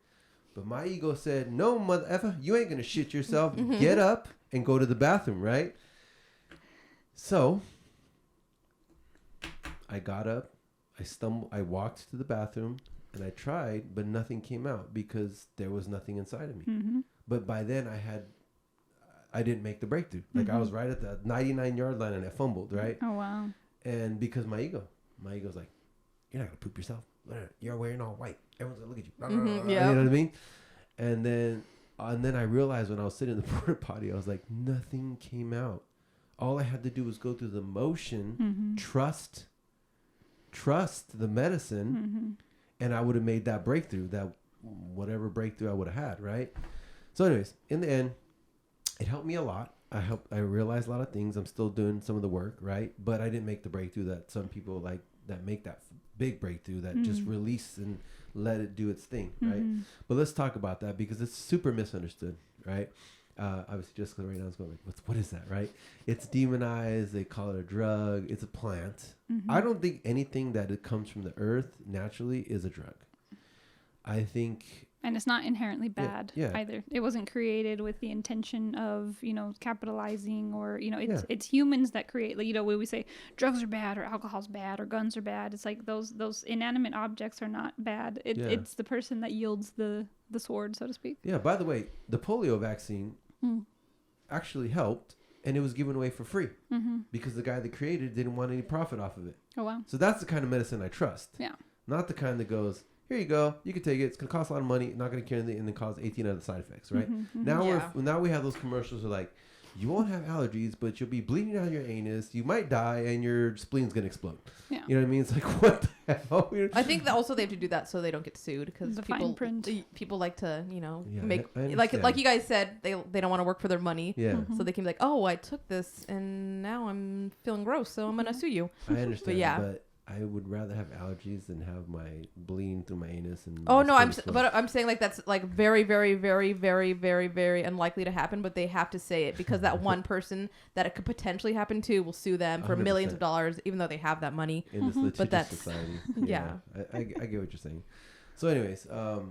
But my ego said, no, mother effer, you ain't going to shit yourself. Get up and go to the bathroom, right? So I got up, I walked to the bathroom, and I tried, but nothing came out because there was nothing inside of me. But by then I didn't make the breakthrough. Like I was right at the 99-yard line, and I fumbled, right? Oh, wow. And because my ego's like, you're not going to poop yourself. You're wearing all white. Everyone's going to look at you. You know what I mean? And then I realized when I was sitting in the porta potty, I was like, nothing came out. All I had to do was go through the motion, trust the medicine, and I would have made that breakthrough, that whatever breakthrough I would have had, right? So anyways, in the end, it helped me a lot. I realized a lot of things. I'm still doing some of the work, right? But I didn't make the breakthrough that some people like, that make that big breakthrough, that just release and let it do its thing, right? But let's talk about that, because it's super misunderstood, right? Obviously, Jessica right now is going like, what is that, right? It's demonized. They call it a drug. It's a plant. I don't think anything that it comes from the earth naturally is a drug. I think... And it's not inherently bad either. It wasn't created with the intention of, capitalizing, or, it's humans that create, like, when we say drugs are bad, or alcohol's bad, or guns are bad, it's like those inanimate objects are not bad. It's the person that yields the sword, so to speak. Yeah, by the way, the polio vaccine actually helped, and it was given away for free because the guy that created it didn't want any profit off of it. Oh, wow. So that's the kind of medicine I trust. Yeah. Not the kind that goes, here you go, you can take it, it's going to cost a lot of money, not going to cure anything, and then cause 18 other side effects, right? Now we have those commercials are like, You won't have allergies, but you'll be bleeding out of your anus. You might die, and your spleen's gonna explode. Yeah. You know what I mean? It's like, what the hell? I think that also they have to do that so they don't get sued, because people like to, make like you guys said, they don't want to work for their money. Yeah. So they can be like, oh, I took this and now I'm feeling gross, so I'm gonna sue you. I understand. But yeah. But I would rather have allergies than have my bleeding through my anus and. Oh no, I'm saying like that's like very, very, very, very, very, very unlikely to happen. But they have to say it, because that one person that it could potentially happen to will sue them for 100%. Millions of dollars, even though they have that money. In this litigious society. Yeah. I get what you're saying. So, anyways, the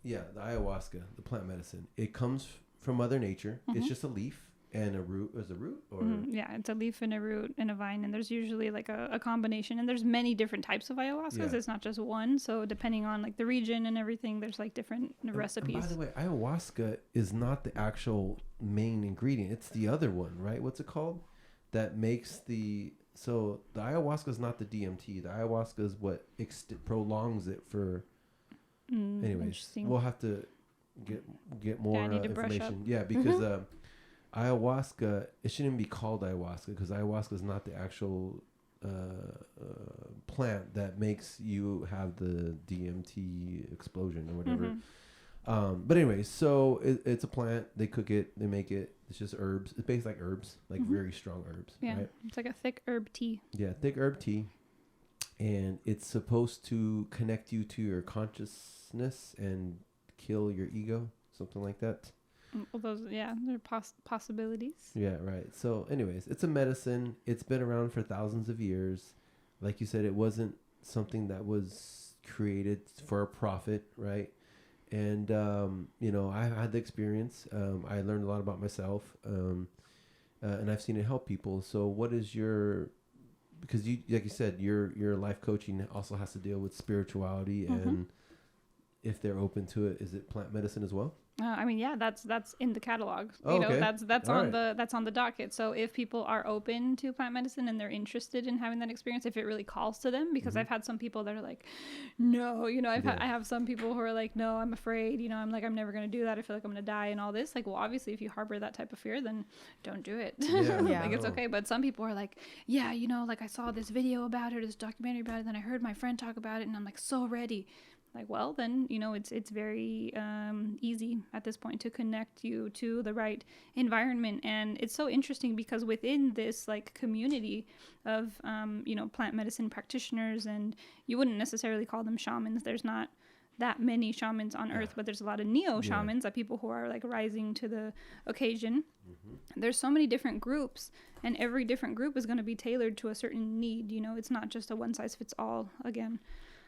ayahuasca, the plant medicine, it comes from Mother Nature. It's just a leaf. And a root is a root, or yeah, it's a leaf and a root and a vine, and there's usually like a combination, and there's many different types of ayahuascas. Yeah. It's not just one, so depending on like the region and everything, there's like different recipes. And by the way, ayahuasca is not the actual main ingredient; it's the other one, right? What's it called? That makes the ayahuasca is not the DMT. The ayahuasca is what prolongs it for. Anyways, we'll have to get more information. Yeah, because. Ayahuasca, it shouldn't be called ayahuasca, because ayahuasca is not the actual plant that makes you have the DMT explosion or whatever. But anyway, so it's a plant. They cook it, they make it. It's just herbs. It's based like herbs, like very strong herbs. Yeah, right? It's like a thick herb tea. Yeah, thick herb tea, and it's supposed to connect you to your consciousness and kill your ego, something like that. Well, those, there are possibilities. Yeah, right. So, anyways, it's a medicine. It's been around for thousands of years. Like you said, it wasn't something that was created for a profit, right? And, I had the experience. I learned a lot about myself, and I've seen it help people. So what is because you, like you said, your life coaching also has to deal with spirituality, and if they're open to it, is it plant medicine as well? That's in the catalog. Okay. That's on the docket. So if people are open to plant medicine and they're interested in having that experience, if it really calls to them, because I've had some people that are like, no, I have some people who are like, no, I'm afraid, I'm like, I'm never going to do that. I feel like I'm going to die and all this. Like, well, obviously if you harbor that type of fear, then don't do it. Yeah. Like, it's okay. But some people are like, yeah, like I saw this video about it, this documentary about it, then I heard my friend talk about it, and I'm like so ready. Like, well, then, it's very easy at this point to connect you to the right environment. And it's so interesting because within this like community of, plant medicine practitioners, and you wouldn't necessarily call them shamans. There's not that many shamans on earth, but there's a lot of neo shamans, that people who are like rising to the occasion. There's so many different groups, and every different group is going to be tailored to a certain need. It's not just a one size fits all again.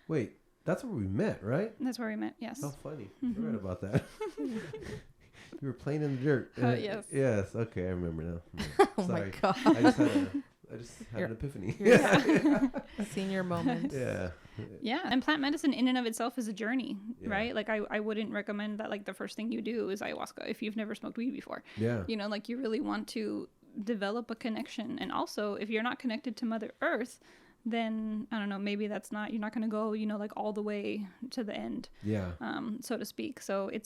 Wait. That's where we met, right? That's where we met, yes. How funny. You're right about that. You were playing in the dirt. Yes. Yes. Okay, I remember now. Oh, sorry. My God. I just had an epiphany. Senior moment. Yeah. Yeah. And plant medicine in and of itself is a journey, right? Like I wouldn't recommend that like the first thing you do is ayahuasca if you've never smoked weed before. Yeah. Like you really want to develop a connection. And also, if you're not connected to Mother Earth, then I don't know, maybe you're not going to go, like all the way to the end. Yeah. So to speak. So you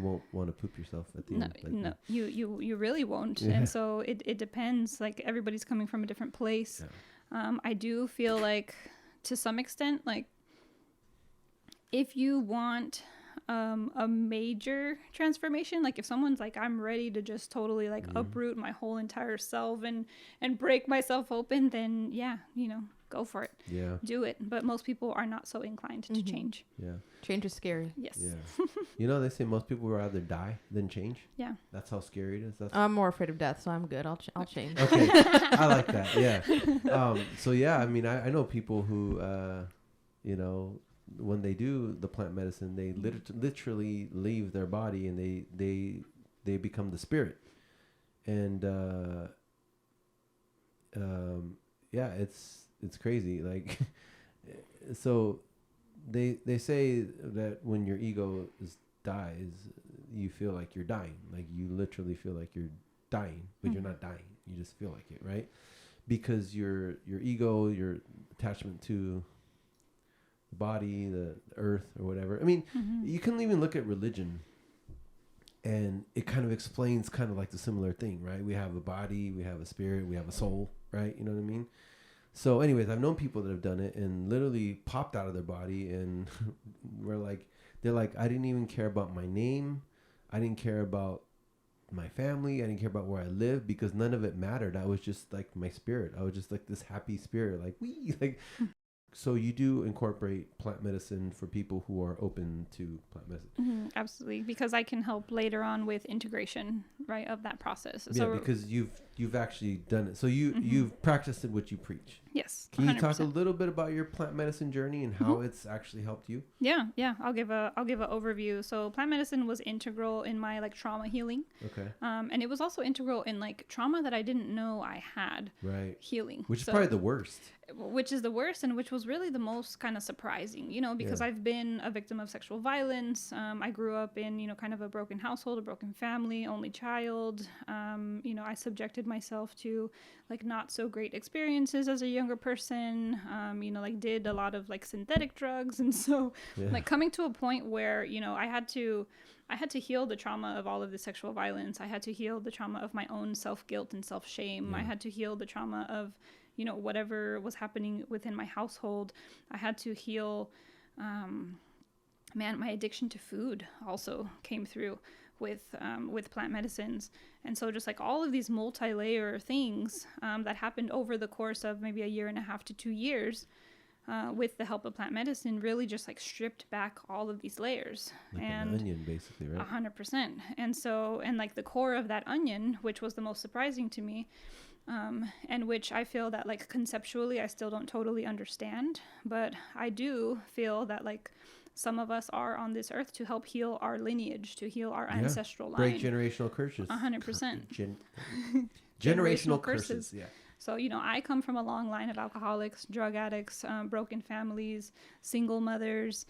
won't want to poop yourself at the end. No, you really won't. Yeah. And so it depends. Like everybody's coming from a different place. Yeah. I do feel like to some extent, like if you want a major transformation, like if someone's like, I'm ready to just totally like uproot my whole entire self and break myself open, then go for it. Yeah. Do it. But most people are not so inclined to change. Yeah. Change is scary. Yes. Yeah. They say most people would rather die than change. Yeah. That's how scary it is. I'm more afraid of death, so I'm good. I'll change. Okay. I like that. Yeah. So yeah, I mean, I know people who, when they do the plant medicine, they literally leave their body and they become the spirit. And, it's crazy. Like, so they say that when your ego dies, you feel like you're dying. Like you literally feel like you're dying, but you're not dying. You just feel like it, right? Because your ego, your attachment to the body, the earth or whatever. I mean, you can even look at religion. And it kind of explains kind of like the similar thing, right? We have a body, we have a spirit, we have a soul, right? You know what I mean? So anyways, I've known people that have done it and literally popped out of their body and they're like, I didn't even care about my name. I didn't care about my family. I didn't care about where I lived because none of it mattered. I was just like my spirit. I was just like this happy spirit, like wee, like. So you do incorporate plant medicine for people who are open to plant medicine. Mm-hmm, absolutely, because I can help later on with integration, right, of that process. Yeah, so, because you've actually done it. So you've practiced it what you preach. Yes. 100%. Can you talk a little bit about your plant medicine journey and how it's actually helped you? Yeah. I'll give an overview. So plant medicine was integral in my like trauma healing. Okay. And it was also integral in like trauma that I didn't know I had. Right. Healing. Which is probably the worst. Which is the worst, and which was really the most kind of surprising, you know, because I've been a victim of sexual violence. I grew up in, you know, kind of a broken household, a broken family, only child. You know, I subjected myself to like not so great experiences as a younger person, you know, like did a lot of like synthetic drugs. And so like coming to a point where, you know, I had to heal the trauma of all of the sexual violence. I had to heal the trauma of my own self-guilt and self-shame. I had to heal the trauma of, you know, whatever was happening within my household. I had to heal, my addiction to food also came through with plant medicines. And so just like all of these multi-layer things that happened over the course of maybe 1.5 to 2 years with the help of plant medicine really just like stripped back all of these layers. Like and an onion, basically, right? 100%. And so, and like the core of that onion, which was the most surprising to me, and which I feel that like conceptually I still don't totally understand, but I do feel that like some of us are on this earth to help heal our lineage, to heal our ancestral line. Break generational curses. 100%. Generational curses. Yeah. So, you know, I come from a long line of alcoholics, drug addicts, broken families, single mothers,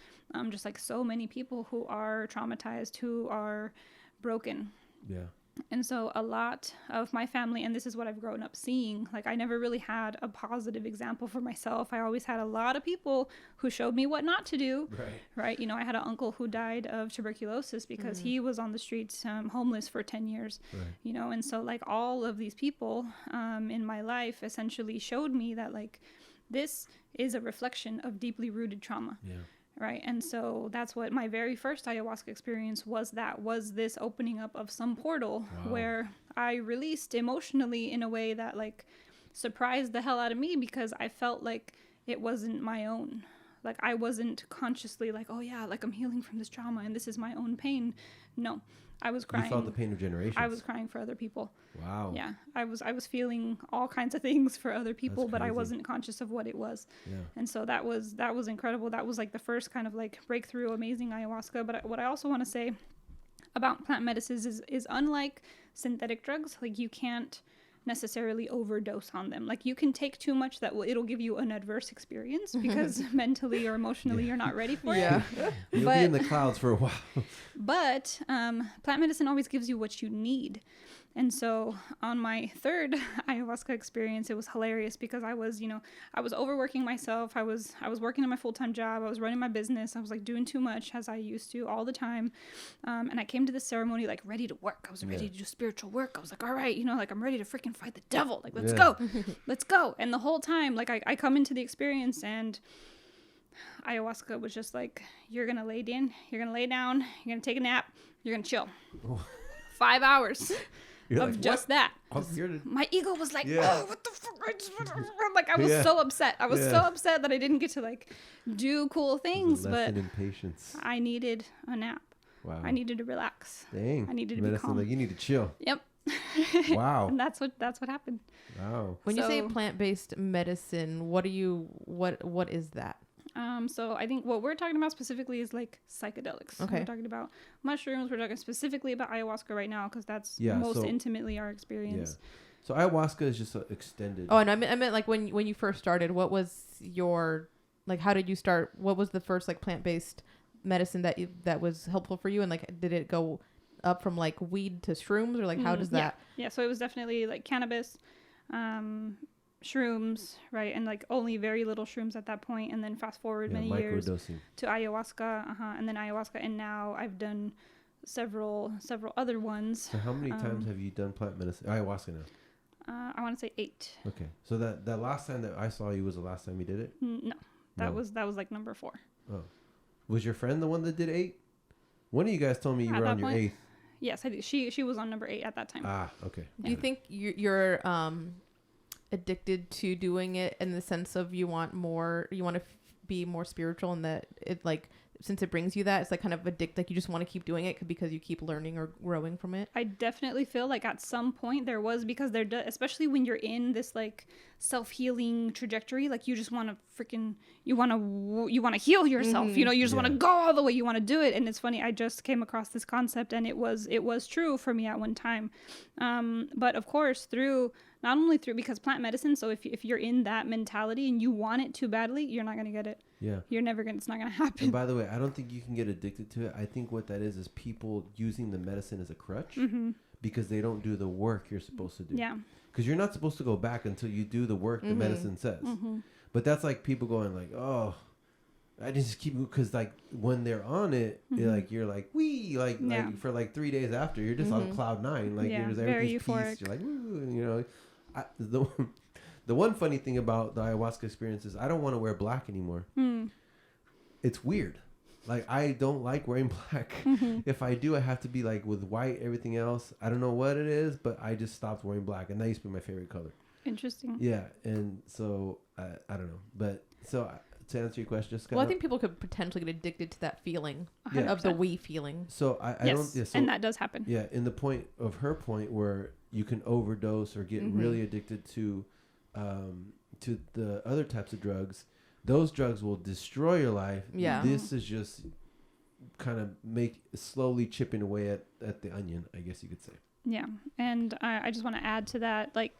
just like so many people who are traumatized, who are broken. Yeah. And so a lot of my family, and this is what I've grown up seeing, like I never really had a positive example for myself. I always had a lot of people who showed me what not to do. Right. You know, I had an uncle who died of tuberculosis because he was on the streets, homeless for 10 years, you know, and so like all of these people in my life essentially showed me that like this is a reflection of deeply rooted trauma. Yeah. Right. And so that's what my very first ayahuasca experience was this opening up of some portal where I released emotionally in a way that like surprised the hell out of me because I felt like it wasn't my own. Like I wasn't consciously like, oh yeah, like I'm healing from this trauma and this is my own pain. No, I was crying. You felt the pain of generations. I was crying for other people. Wow. Yeah. I was feeling all kinds of things for other people, but I wasn't conscious of what it was. Yeah. And so that was incredible. That was like the first kind of like breakthrough, amazing ayahuasca. But what I also want to say about plant medicines is unlike synthetic drugs, like you can't necessarily overdose on them. Like you can take too much that it'll give you an adverse experience because mentally or emotionally you're not ready for it. You'll be in the clouds for a while. But plant medicine always gives you what you need. And so on my third ayahuasca experience, it was hilarious because I was overworking myself. I was working in my full-time job. I was running my business. I was like doing too much as I used to all the time. And I came to this ceremony like ready to work. I was ready to do spiritual work. I was like, all right, you know, like I'm ready to freaking fight the devil. Like, let's go. Let's go. And the whole time, like I come into the experience and ayahuasca was just like, you're going to lay down, you're going to take a nap, you're going to chill. 5 hours. You're of like, just that. My ego was like, oh, what the fuck? Like, I was so upset. I was so upset that I didn't get to, like, do cool things. But in patience. I needed a nap. Wow. I needed to relax. Dang. I needed to be calm. Like, you need to chill. Yep. Wow. And that's what happened. Wow. When you say plant-based medicine, what is that? So I think what we're talking about specifically is like psychedelics. Okay. We're talking about mushrooms. We're talking specifically about ayahuasca right now because that's most intimately our experience. Yeah. So ayahuasca is just extended. Oh, and I meant like when you first started, what was your, like, how did you start? What was the first like plant-based medicine that was helpful for you? And like, did it go up from like weed to shrooms or like how does that? Yeah. So it was definitely like cannabis, shrooms, right, and like only very little shrooms at that point, and then fast forward many years to ayahuasca, and then ayahuasca, and now I've done several other ones. So how many times have you done plant medicine? Ayahuasca now? I want to say 8. Okay. So that last time that I saw you was the last time you did it? No. That was like number 4. Oh. Was your friend the one that did 8? One of you guys told me you were on your 8th. Yes, I did. She was on number 8 at that time. Okay. Do you think you're addicted to doing it in the sense of you want to be more spiritual, and that it, like, since it brings you that, it's like kind of like you just want to keep doing it because you keep learning or growing from it? I definitely feel like at some point there was, because especially when you're in this like self-healing trajectory, like you just want to you want to heal yourself, you just want to go all the way, you want to do it. And it's funny, I just came across this concept, and it was true for me at one time. But of course, not only through because plant medicine, so if you're in that mentality and you want it too badly, you're not going to get it. Yeah. It's not going to happen. And by the way, I don't think you can get addicted to it. I think what that is people using the medicine as a crutch because they don't do the work you're supposed to do. Yeah. Because you're not supposed to go back until you do the work the medicine says. But that's like people going like, oh, I just keep, because like when they're on it, you're like, wee, like for like 3 days after, you're just on cloud 9. Like you're just everything's peace. You're like, woo, the one funny thing about the ayahuasca experience is I don't want to wear black anymore. It's weird. Like, I don't like wearing black. If I do, I have to be like with white, everything else. I don't know what it is, but I just stopped wearing black. And that used to be my favorite color. Interesting. Yeah. And so, I don't know. But so to answer your question, just I think people could potentially get addicted to that feeling of the we feeling. So I don't. Yeah, so, and that does happen. Yeah. In the point of her point where you can overdose or get really addicted to the other types of drugs, those drugs will destroy your life. Yeah. This is just kind of slowly chipping away at the onion, I guess you could say. Yeah. And I just want to add to that, like,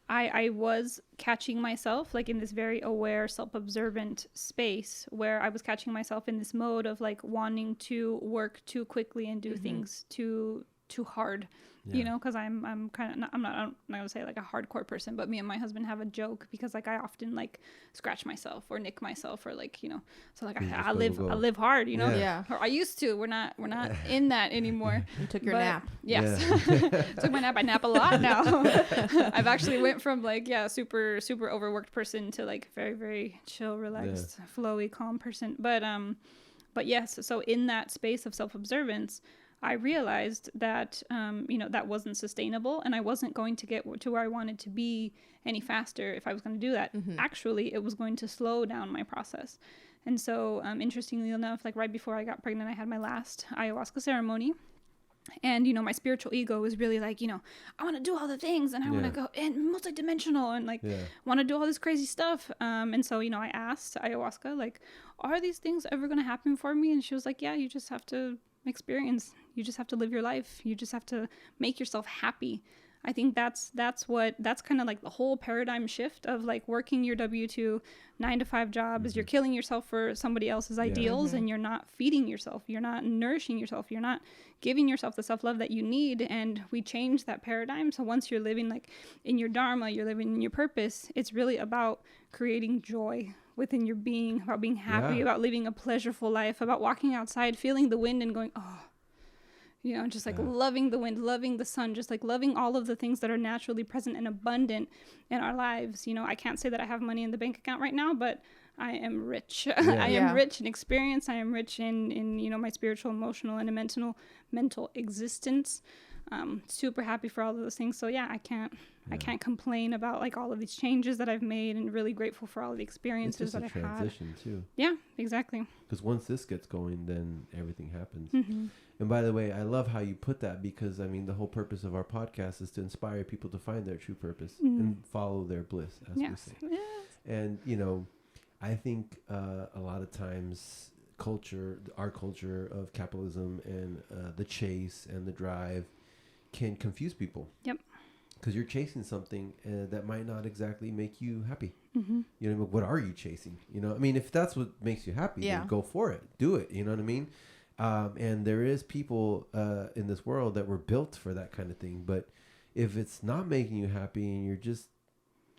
I was catching myself like in this very aware, self-observant space where I was catching myself in this mode of like wanting to work too quickly and do things too hard. Yeah. Because I'm not gonna say like a hardcore person, but me and my husband have a joke because like I often like scratch myself or nick myself or like, so like I live hard, Yeah. Or I used to. We're not in that anymore. You took your nap. Yes. Yeah. Took my nap. I nap a lot now. I've actually went from like, super, super overworked person to like very, very chill, relaxed, flowy, calm person. But yes, so in that space of self-observance, I realized that, that wasn't sustainable and I wasn't going to get to where I wanted to be any faster if I was going to do that. Actually, it was going to slow down my process. And so, interestingly enough, like right before I got pregnant, I had my last ayahuasca ceremony. And, my spiritual ego was really like, I want to do all the things and I want to go in multidimensional and like want to do all this crazy stuff. And so, I asked ayahuasca, like, are these things ever going to happen for me? And she was like, yeah, you just have to experience. You just have to live your life. You just have to make yourself happy. I think that's kind of like the whole paradigm shift of like working your W-2 9-to-5 job is you're killing yourself for somebody else's ideals and you're not feeding yourself. You're not nourishing yourself. You're not giving yourself the self-love that you need. And we change that paradigm. So once you're living like in your dharma, you're living in your purpose, it's really about creating joy within your being, about being happy, about living a pleasureful life, about walking outside, feeling the wind and going, oh, just like loving the wind, loving the sun, just like loving all of the things that are naturally present and abundant in our lives. I can't say that I have money in the bank account right now, but I am rich. I am rich in experience. I am rich in my spiritual, emotional, and mental existence. Super happy for all of those things. So I can't complain about like all of these changes that I've made, and really grateful for all of the experiences that I've had. It's just a transition too. Yeah, exactly. Because once this gets going, then everything happens. And by the way, I love how you put that, because I mean the whole purpose of our podcast is to inspire people to find their true purpose and follow their bliss, as we say. Yes. And I think a lot of times our culture of capitalism and the chase and the drive can confuse people. Yep. Because you're chasing something that might not exactly make you happy. What are you chasing? I mean, if that's what makes you happy, then go for it. Do it. You know what I mean? And there is people in this world that were built for that kind of thing. But if it's not making you happy and you're just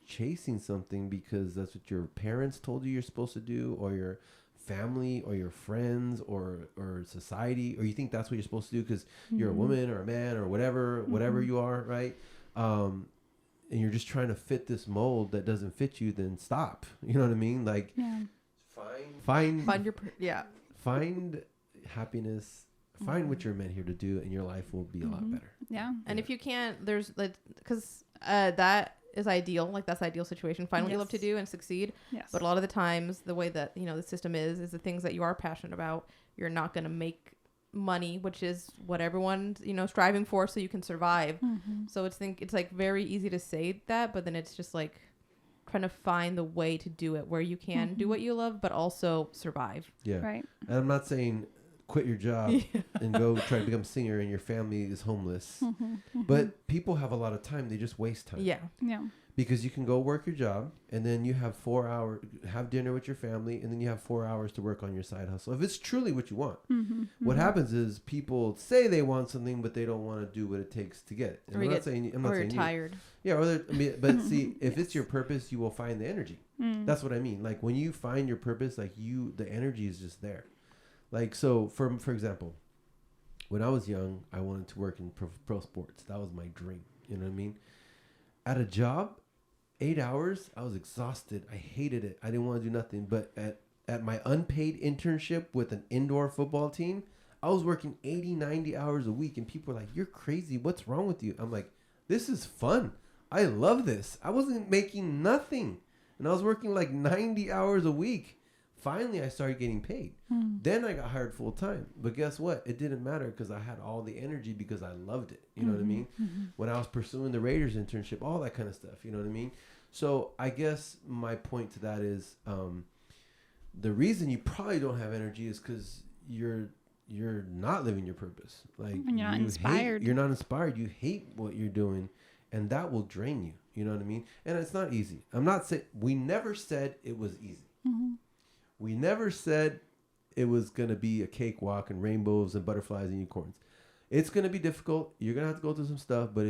chasing something because that's what your parents told you you're supposed to do, or your family or your friends or society, or you think that's what you're supposed to do because you're a woman or a man or whatever you are, right? And you're just trying to fit this mold that doesn't fit you, then stop. You know what I mean? Like, find happiness, find what you're meant here to do, and your life will be a lot better. Yeah. And if you can't, there's like, because that is ideal. Like, that's the ideal situation. Find what you love to do and succeed. Yes. But a lot of the times, the way that, the system is the things that you are passionate about, you're not going to make money, which is what everyone's, striving for, so you can survive. So it's like very easy to say that, but then it's just like trying to find the way to do it where you can do what you love, but also survive. Yeah. Right. And I'm not saying quit your job and go try to become a singer and your family is homeless. But people have a lot of time. They just waste time. Yeah. Because you can go work your job and then you have 4 hours, have dinner with your family, and then you have 4 hours to work on your side hustle. If it's truly what you want. What happens is people say they want something, but they don't want to do what it takes to get it. And I'm not saying you're tired. Yeah. But see, if it's your purpose, you will find the energy. That's what I mean. Like, when you find your purpose, like, the energy is just there. Like, so for example, when I was young, I wanted to work in pro sports. That was my dream. You know what I mean? At a job, 8 hours, I was exhausted. I hated it. I didn't want to do nothing. But at my unpaid internship with an indoor football team, I was working 80, 90 hours a week. And people were like, "You're crazy. What's wrong with you?" I'm like, "This is fun. I love this." I wasn't making nothing. And I was working like 90 hours a week. Finally, I started getting paid. Then I got hired full time. But guess what? It didn't matter because I had all the energy because I loved it. You know what I mean? When I was pursuing the Raiders internship, all that kind of stuff. You know what I mean? So I guess my point to that is the reason you probably don't have energy is because you're not living your purpose. Like, and you're not inspired. You're not inspired. You hate what you're doing, and that will drain you. You know what I mean? And it's not easy. I'm not saying we never said it was easy. We never said it was going to be a cakewalk and rainbows and butterflies and unicorns. It's going to be difficult. You're going to have to go through some stuff, but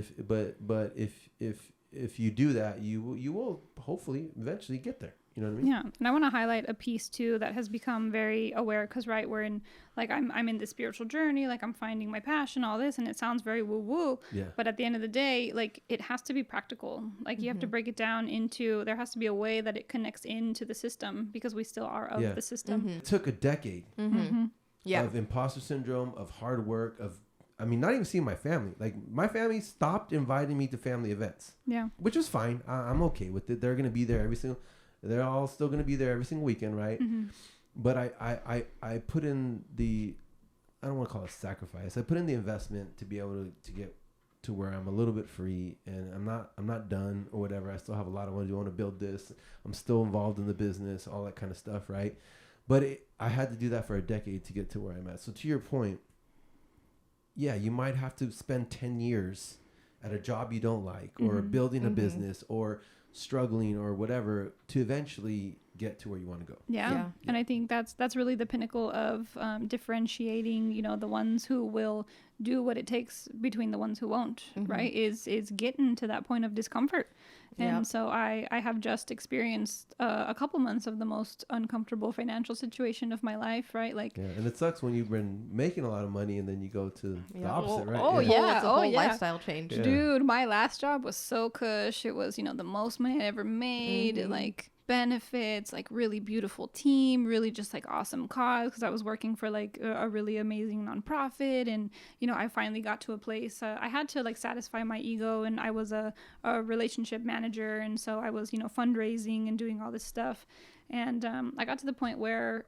if you do that, you will hopefully eventually get there. You know what I mean? Yeah. And I want to highlight a piece too that has become very aware, because we're in, like, I'm in the spiritual journey, like, I'm finding my passion, all this, and it sounds very woo woo. Yeah. But at the end of the day, like, it has to be practical. Like, you have to break it down into, there has to be a way that it connects into the system, because we still are of the system. It took a decade of imposter syndrome, of hard work, not even seeing my family. Like, my family stopped inviting me to family events. Yeah. Which was fine. I'm okay with it. They're going to be there they're all still going to be there every single weekend, right? But I put in I don't want to call it sacrifice. I put in the investment to be able to get to where I'm a little bit free, and I'm not done or whatever. I still have a lot I want to do. I want to build this. I'm still involved in the business, all that kind of stuff, right? But I had to do that for a decade to get to where I'm at. So to your point, yeah, you might have to spend 10 years at a job you don't like, or building a business, or struggling or whatever, to eventually get to where you want to go. Yeah. And I think that's really the pinnacle of differentiating, the ones who will do what it takes between the ones who won't, right? Is getting to that point of discomfort. And so I have just experienced a couple months of the most uncomfortable financial situation of my life, right? Like, and it sucks when you've been making a lot of money and then you go to the opposite, right? It's a whole lifestyle change. Dude, my last job was so cush. It was, the most money I ever made, like benefits, like really beautiful team, really just like awesome cause, because I was working for like a really amazing nonprofit. And I finally got to a place I had to like satisfy my ego, and I was a relationship manager, and so I was fundraising and doing all this stuff. And I got to the point where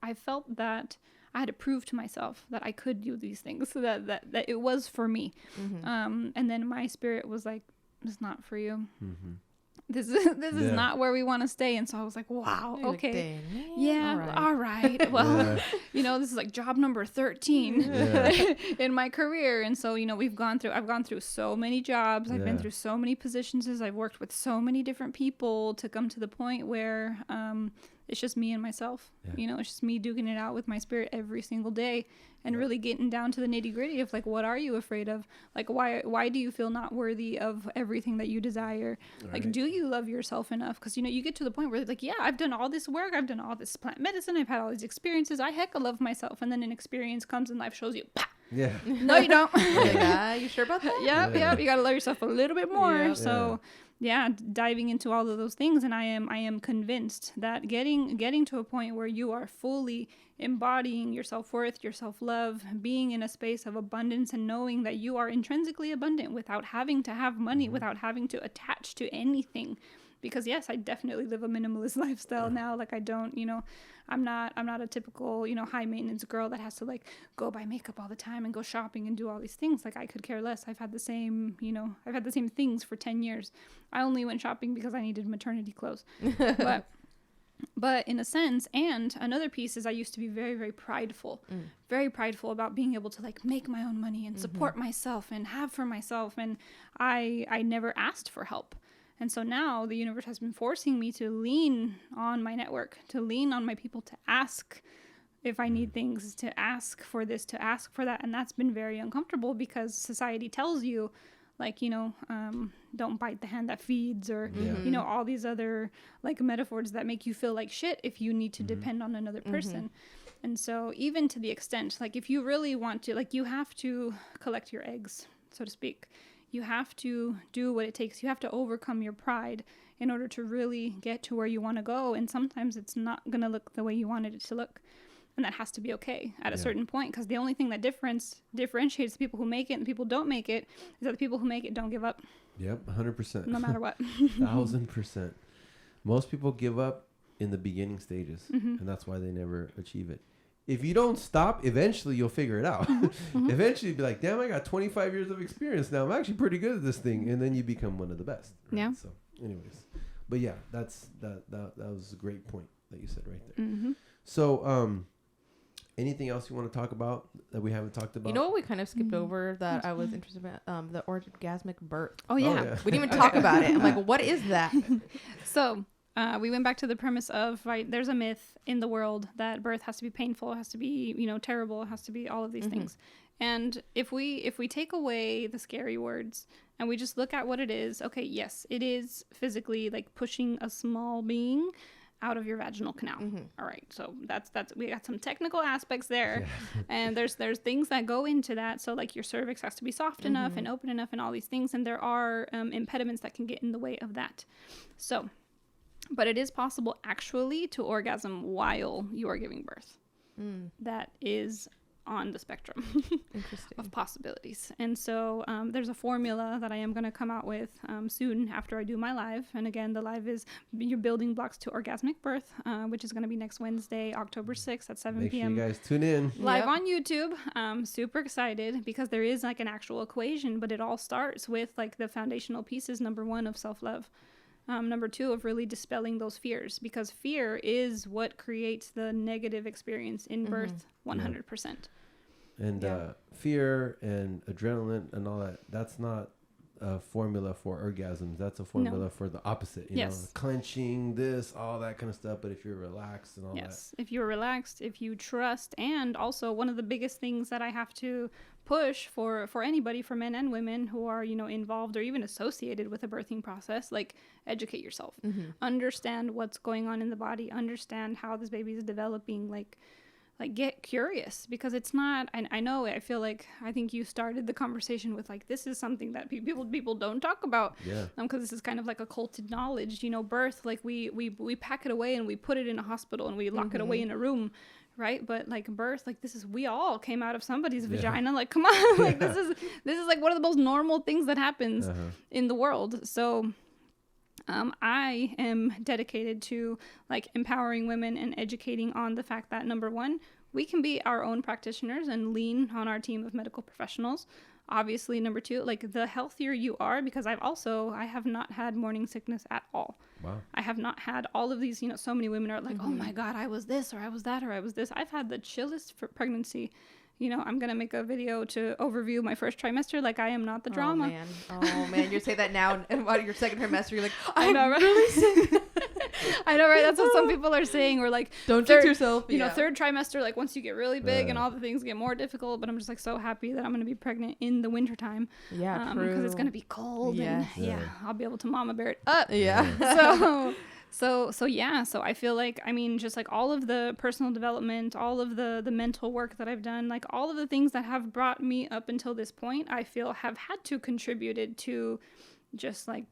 I felt that I had to prove to myself that I could do these things, so that it was for me. And then my spirit was like, it's not for you. This is not where we want to stay. And so I was like, wow, okay. All right. Well, this is like job number 13 in my career. And so, I've gone through so many jobs. I've been through so many positions. I've worked with so many different people to come to the point where it's just me and myself. You know, it's just me duking it out with my spirit every single day, and really getting down to the nitty gritty of like, what are you afraid of? Like, why do you feel not worthy of everything that you desire? Like, do you love yourself enough? Because, you know, you get to the point where it's like, yeah, I've done all this work. I've done all this plant medicine. I've had all these experiences. I love myself. And then an experience comes and life shows you, pah! Yeah. No, you don't. You sure about that? Yeah. You got to love yourself a little bit more. So diving into all of those things. And I am convinced that getting to a point where you are fully embodying your self-worth, your self-love, being in a space of abundance and knowing that you are intrinsically abundant without having to have money, without having to attach to anything. Because yes, I definitely live a minimalist lifestyle now. Like, I don't, you know, I'm not a typical, you know, high maintenance girl that has to like go buy makeup all the time and go shopping and do all these things. Like, I could care less. I've had the same things for 10 years. I only went shopping because I needed maternity clothes. But in a sense, and another piece is I used to be very, very prideful about being able to like make my own money and support myself and have for myself. And I never asked for help. And so now the universe has been forcing me to lean on my network, to lean on my people, to ask if I need things, to ask for this, to ask for that. And that's been very uncomfortable because society tells you, like, you know, don't bite the hand that feeds, or, you know, all these other like metaphors that make you feel like shit if you need to depend on another person. And so even to the extent, like, if you really want to, like, you have to collect your eggs, so to speak. You have to do what it takes. You have to overcome your pride in order to really get to where you want to go. And sometimes it's not going to look the way you wanted it to look. And that has to be okay at a certain point, because the only thing that differentiates the people who make it and the people who don't make it is that the people who make it don't give up. Yep, 100%. No matter what. 1,000%. Most people give up in the beginning stages, and that's why they never achieve it. If you don't stop, eventually you'll figure it out. Eventually you'll be like, damn, I got 25 years of experience now. I'm actually pretty good at this thing. And then you become one of the best. Right? Yeah. So anyways, but yeah, that was a great point that you said right there. So, anything else you want to talk about that we haven't talked about? You know what we kind of skipped over that I was interested in? The orgasmic birth. Oh yeah. We didn't even talk about it. I'm like, what is that? So we went back to the premise of, right, there's a myth in the world that birth has to be painful, it has to be, you know, terrible, it has to be all of these things. And if we take away the scary words and we just look at what it is, okay, yes, it is physically like pushing a small being out of your vaginal canal. All right, so that's we got some technical aspects there, and there's things that go into that. So like your cervix has to be soft enough and open enough and all these things, and there are impediments that can get in the way of that. So, but it is possible actually to orgasm while you are giving birth. That is on the spectrum of possibilities. And so there's a formula that I am going to come out with soon after I do my live. And again, the live is your building blocks to orgasmic birth, which is going to be next Wednesday, October 6th at 7 p.m. Make sure you guys tune in. Live on YouTube. Super excited because there is like an actual equation, but it all starts with like the foundational pieces. Number 1 of self-love. Number 2 of really dispelling those fears, because fear is what creates the negative experience in birth 100%. And fear and adrenaline and all that, that's not a formula for orgasms. That's a formula for the opposite, you know, clenching, this, all that kind of stuff. But if you're relaxed and all that. If you're relaxed, if you trust, and also one of the biggest things that I have to push for anybody, for men and women who are, you know, involved or even associated with the birthing process, like, educate yourself. Understand what's going on in the body, understand how this baby is developing, like get curious, because it's not, I know, I feel like, I think you started the conversation with like, this is something that people don't talk about, because this is kind of like occulted knowledge, you know. Birth, like we pack it away and we put it in a hospital and we lock it away in a room, right? But like birth, like, this is, we all came out of somebody's vagina, like, come on, like this is like one of the most normal things that happens in the world. So I am dedicated to like empowering women and educating on the fact that, number 1, we can be our own practitioners and lean on our team of medical professionals. Obviously, number 2, like, the healthier you are, because I have not had morning sickness at all. Wow. I have not had all of these, you know, so many women are like, oh my God, I was this, or I was that, or I was this. I've had the chillest pregnancy. You know, I'm going to make a video to overview my first trimester. Like, I am not the drama. Oh man. You say that now, and about your second trimester, you're like, I know, right? really sick. I know, right? That's what some people are saying. Or like, don't jinx yourself. You know, third trimester, like once you get really big and all the things get more difficult. But I'm just like so happy that I'm going to be pregnant in the wintertime. Yeah, true. Because it's going to be cold. Yes. And I'll be able to mama bear it up. Yeah. So I feel like, I mean, just like all of the personal development, all of the mental work that I've done, like all of the things that have brought me up until this point, I feel have had to contributed to just like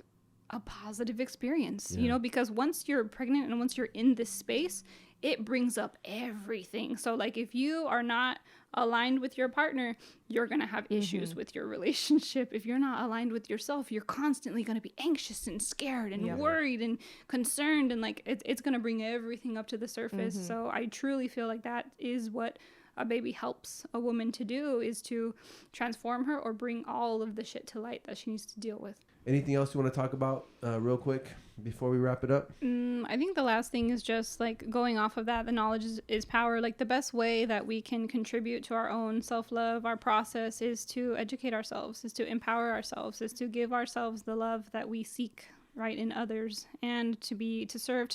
a positive experience, you know, because once you're pregnant and once you're in this space, it brings up everything. So like if you are not aligned with your partner, you're going to have issues with your relationship. If you're not aligned with yourself, you're constantly going to be anxious and scared and worried and concerned. And like, it's going to bring everything up to the surface. So I truly feel like that is what a baby helps a woman to do, is to transform her or bring all of the shit to light that she needs to deal with. Anything else you want to talk about real quick before we wrap it up? I think the last thing is just like going off of that, the knowledge is power. Like the best way that we can contribute to our own self-love, our process, is to educate ourselves, is to empower ourselves, is to give ourselves the love that we seek, right, in others, and to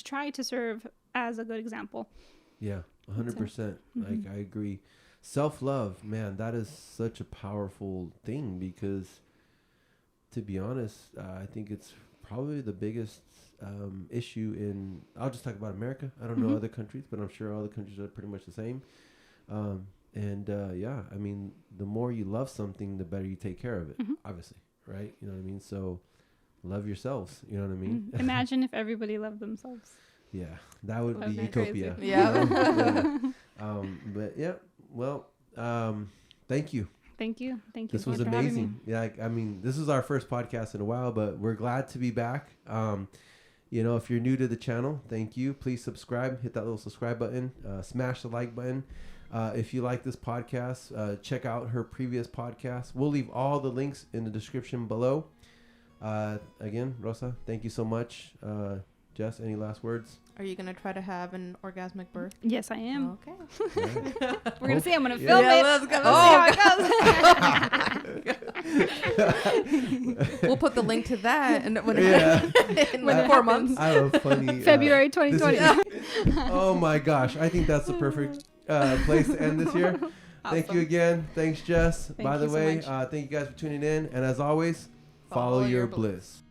try to serve as a good example. Yeah, 100%. Like I agree. Self-love, man, that is such a powerful thing because, to be honest, I think it's probably the biggest issue in, I'll just talk about America. I don't know other countries, but I'm sure all the countries are pretty much the same. I mean, the more you love something, the better you take care of it, obviously, right? You know what I mean? So love yourselves, you know what I mean? Imagine if everybody loved themselves. Yeah, that would be utopia. Crazy. Yeah. But yeah, well, thank you. Thank you. This was amazing. Yeah, I mean, this is our first podcast in a while, but we're glad to be back. You know, if you're new to the channel, thank you. Please subscribe. Hit that little subscribe button. Smash the like button. If you like this podcast, check out her previous podcast. We'll leave all the links in the description below. Again, Rosa, thank you so much. Jess, any last words? Are you going to try to have an orgasmic birth? Yes, I am. Okay. Right. We're going to see. I'm going to film it. Let's go. We'll put the link to that in 4 months. I have a funny... February 2020. Oh my gosh. I think that's the perfect place to end this year. Awesome. Thank you again. Thanks, Jess. By the way, thank you guys for tuning in. And as always, follow your bliss.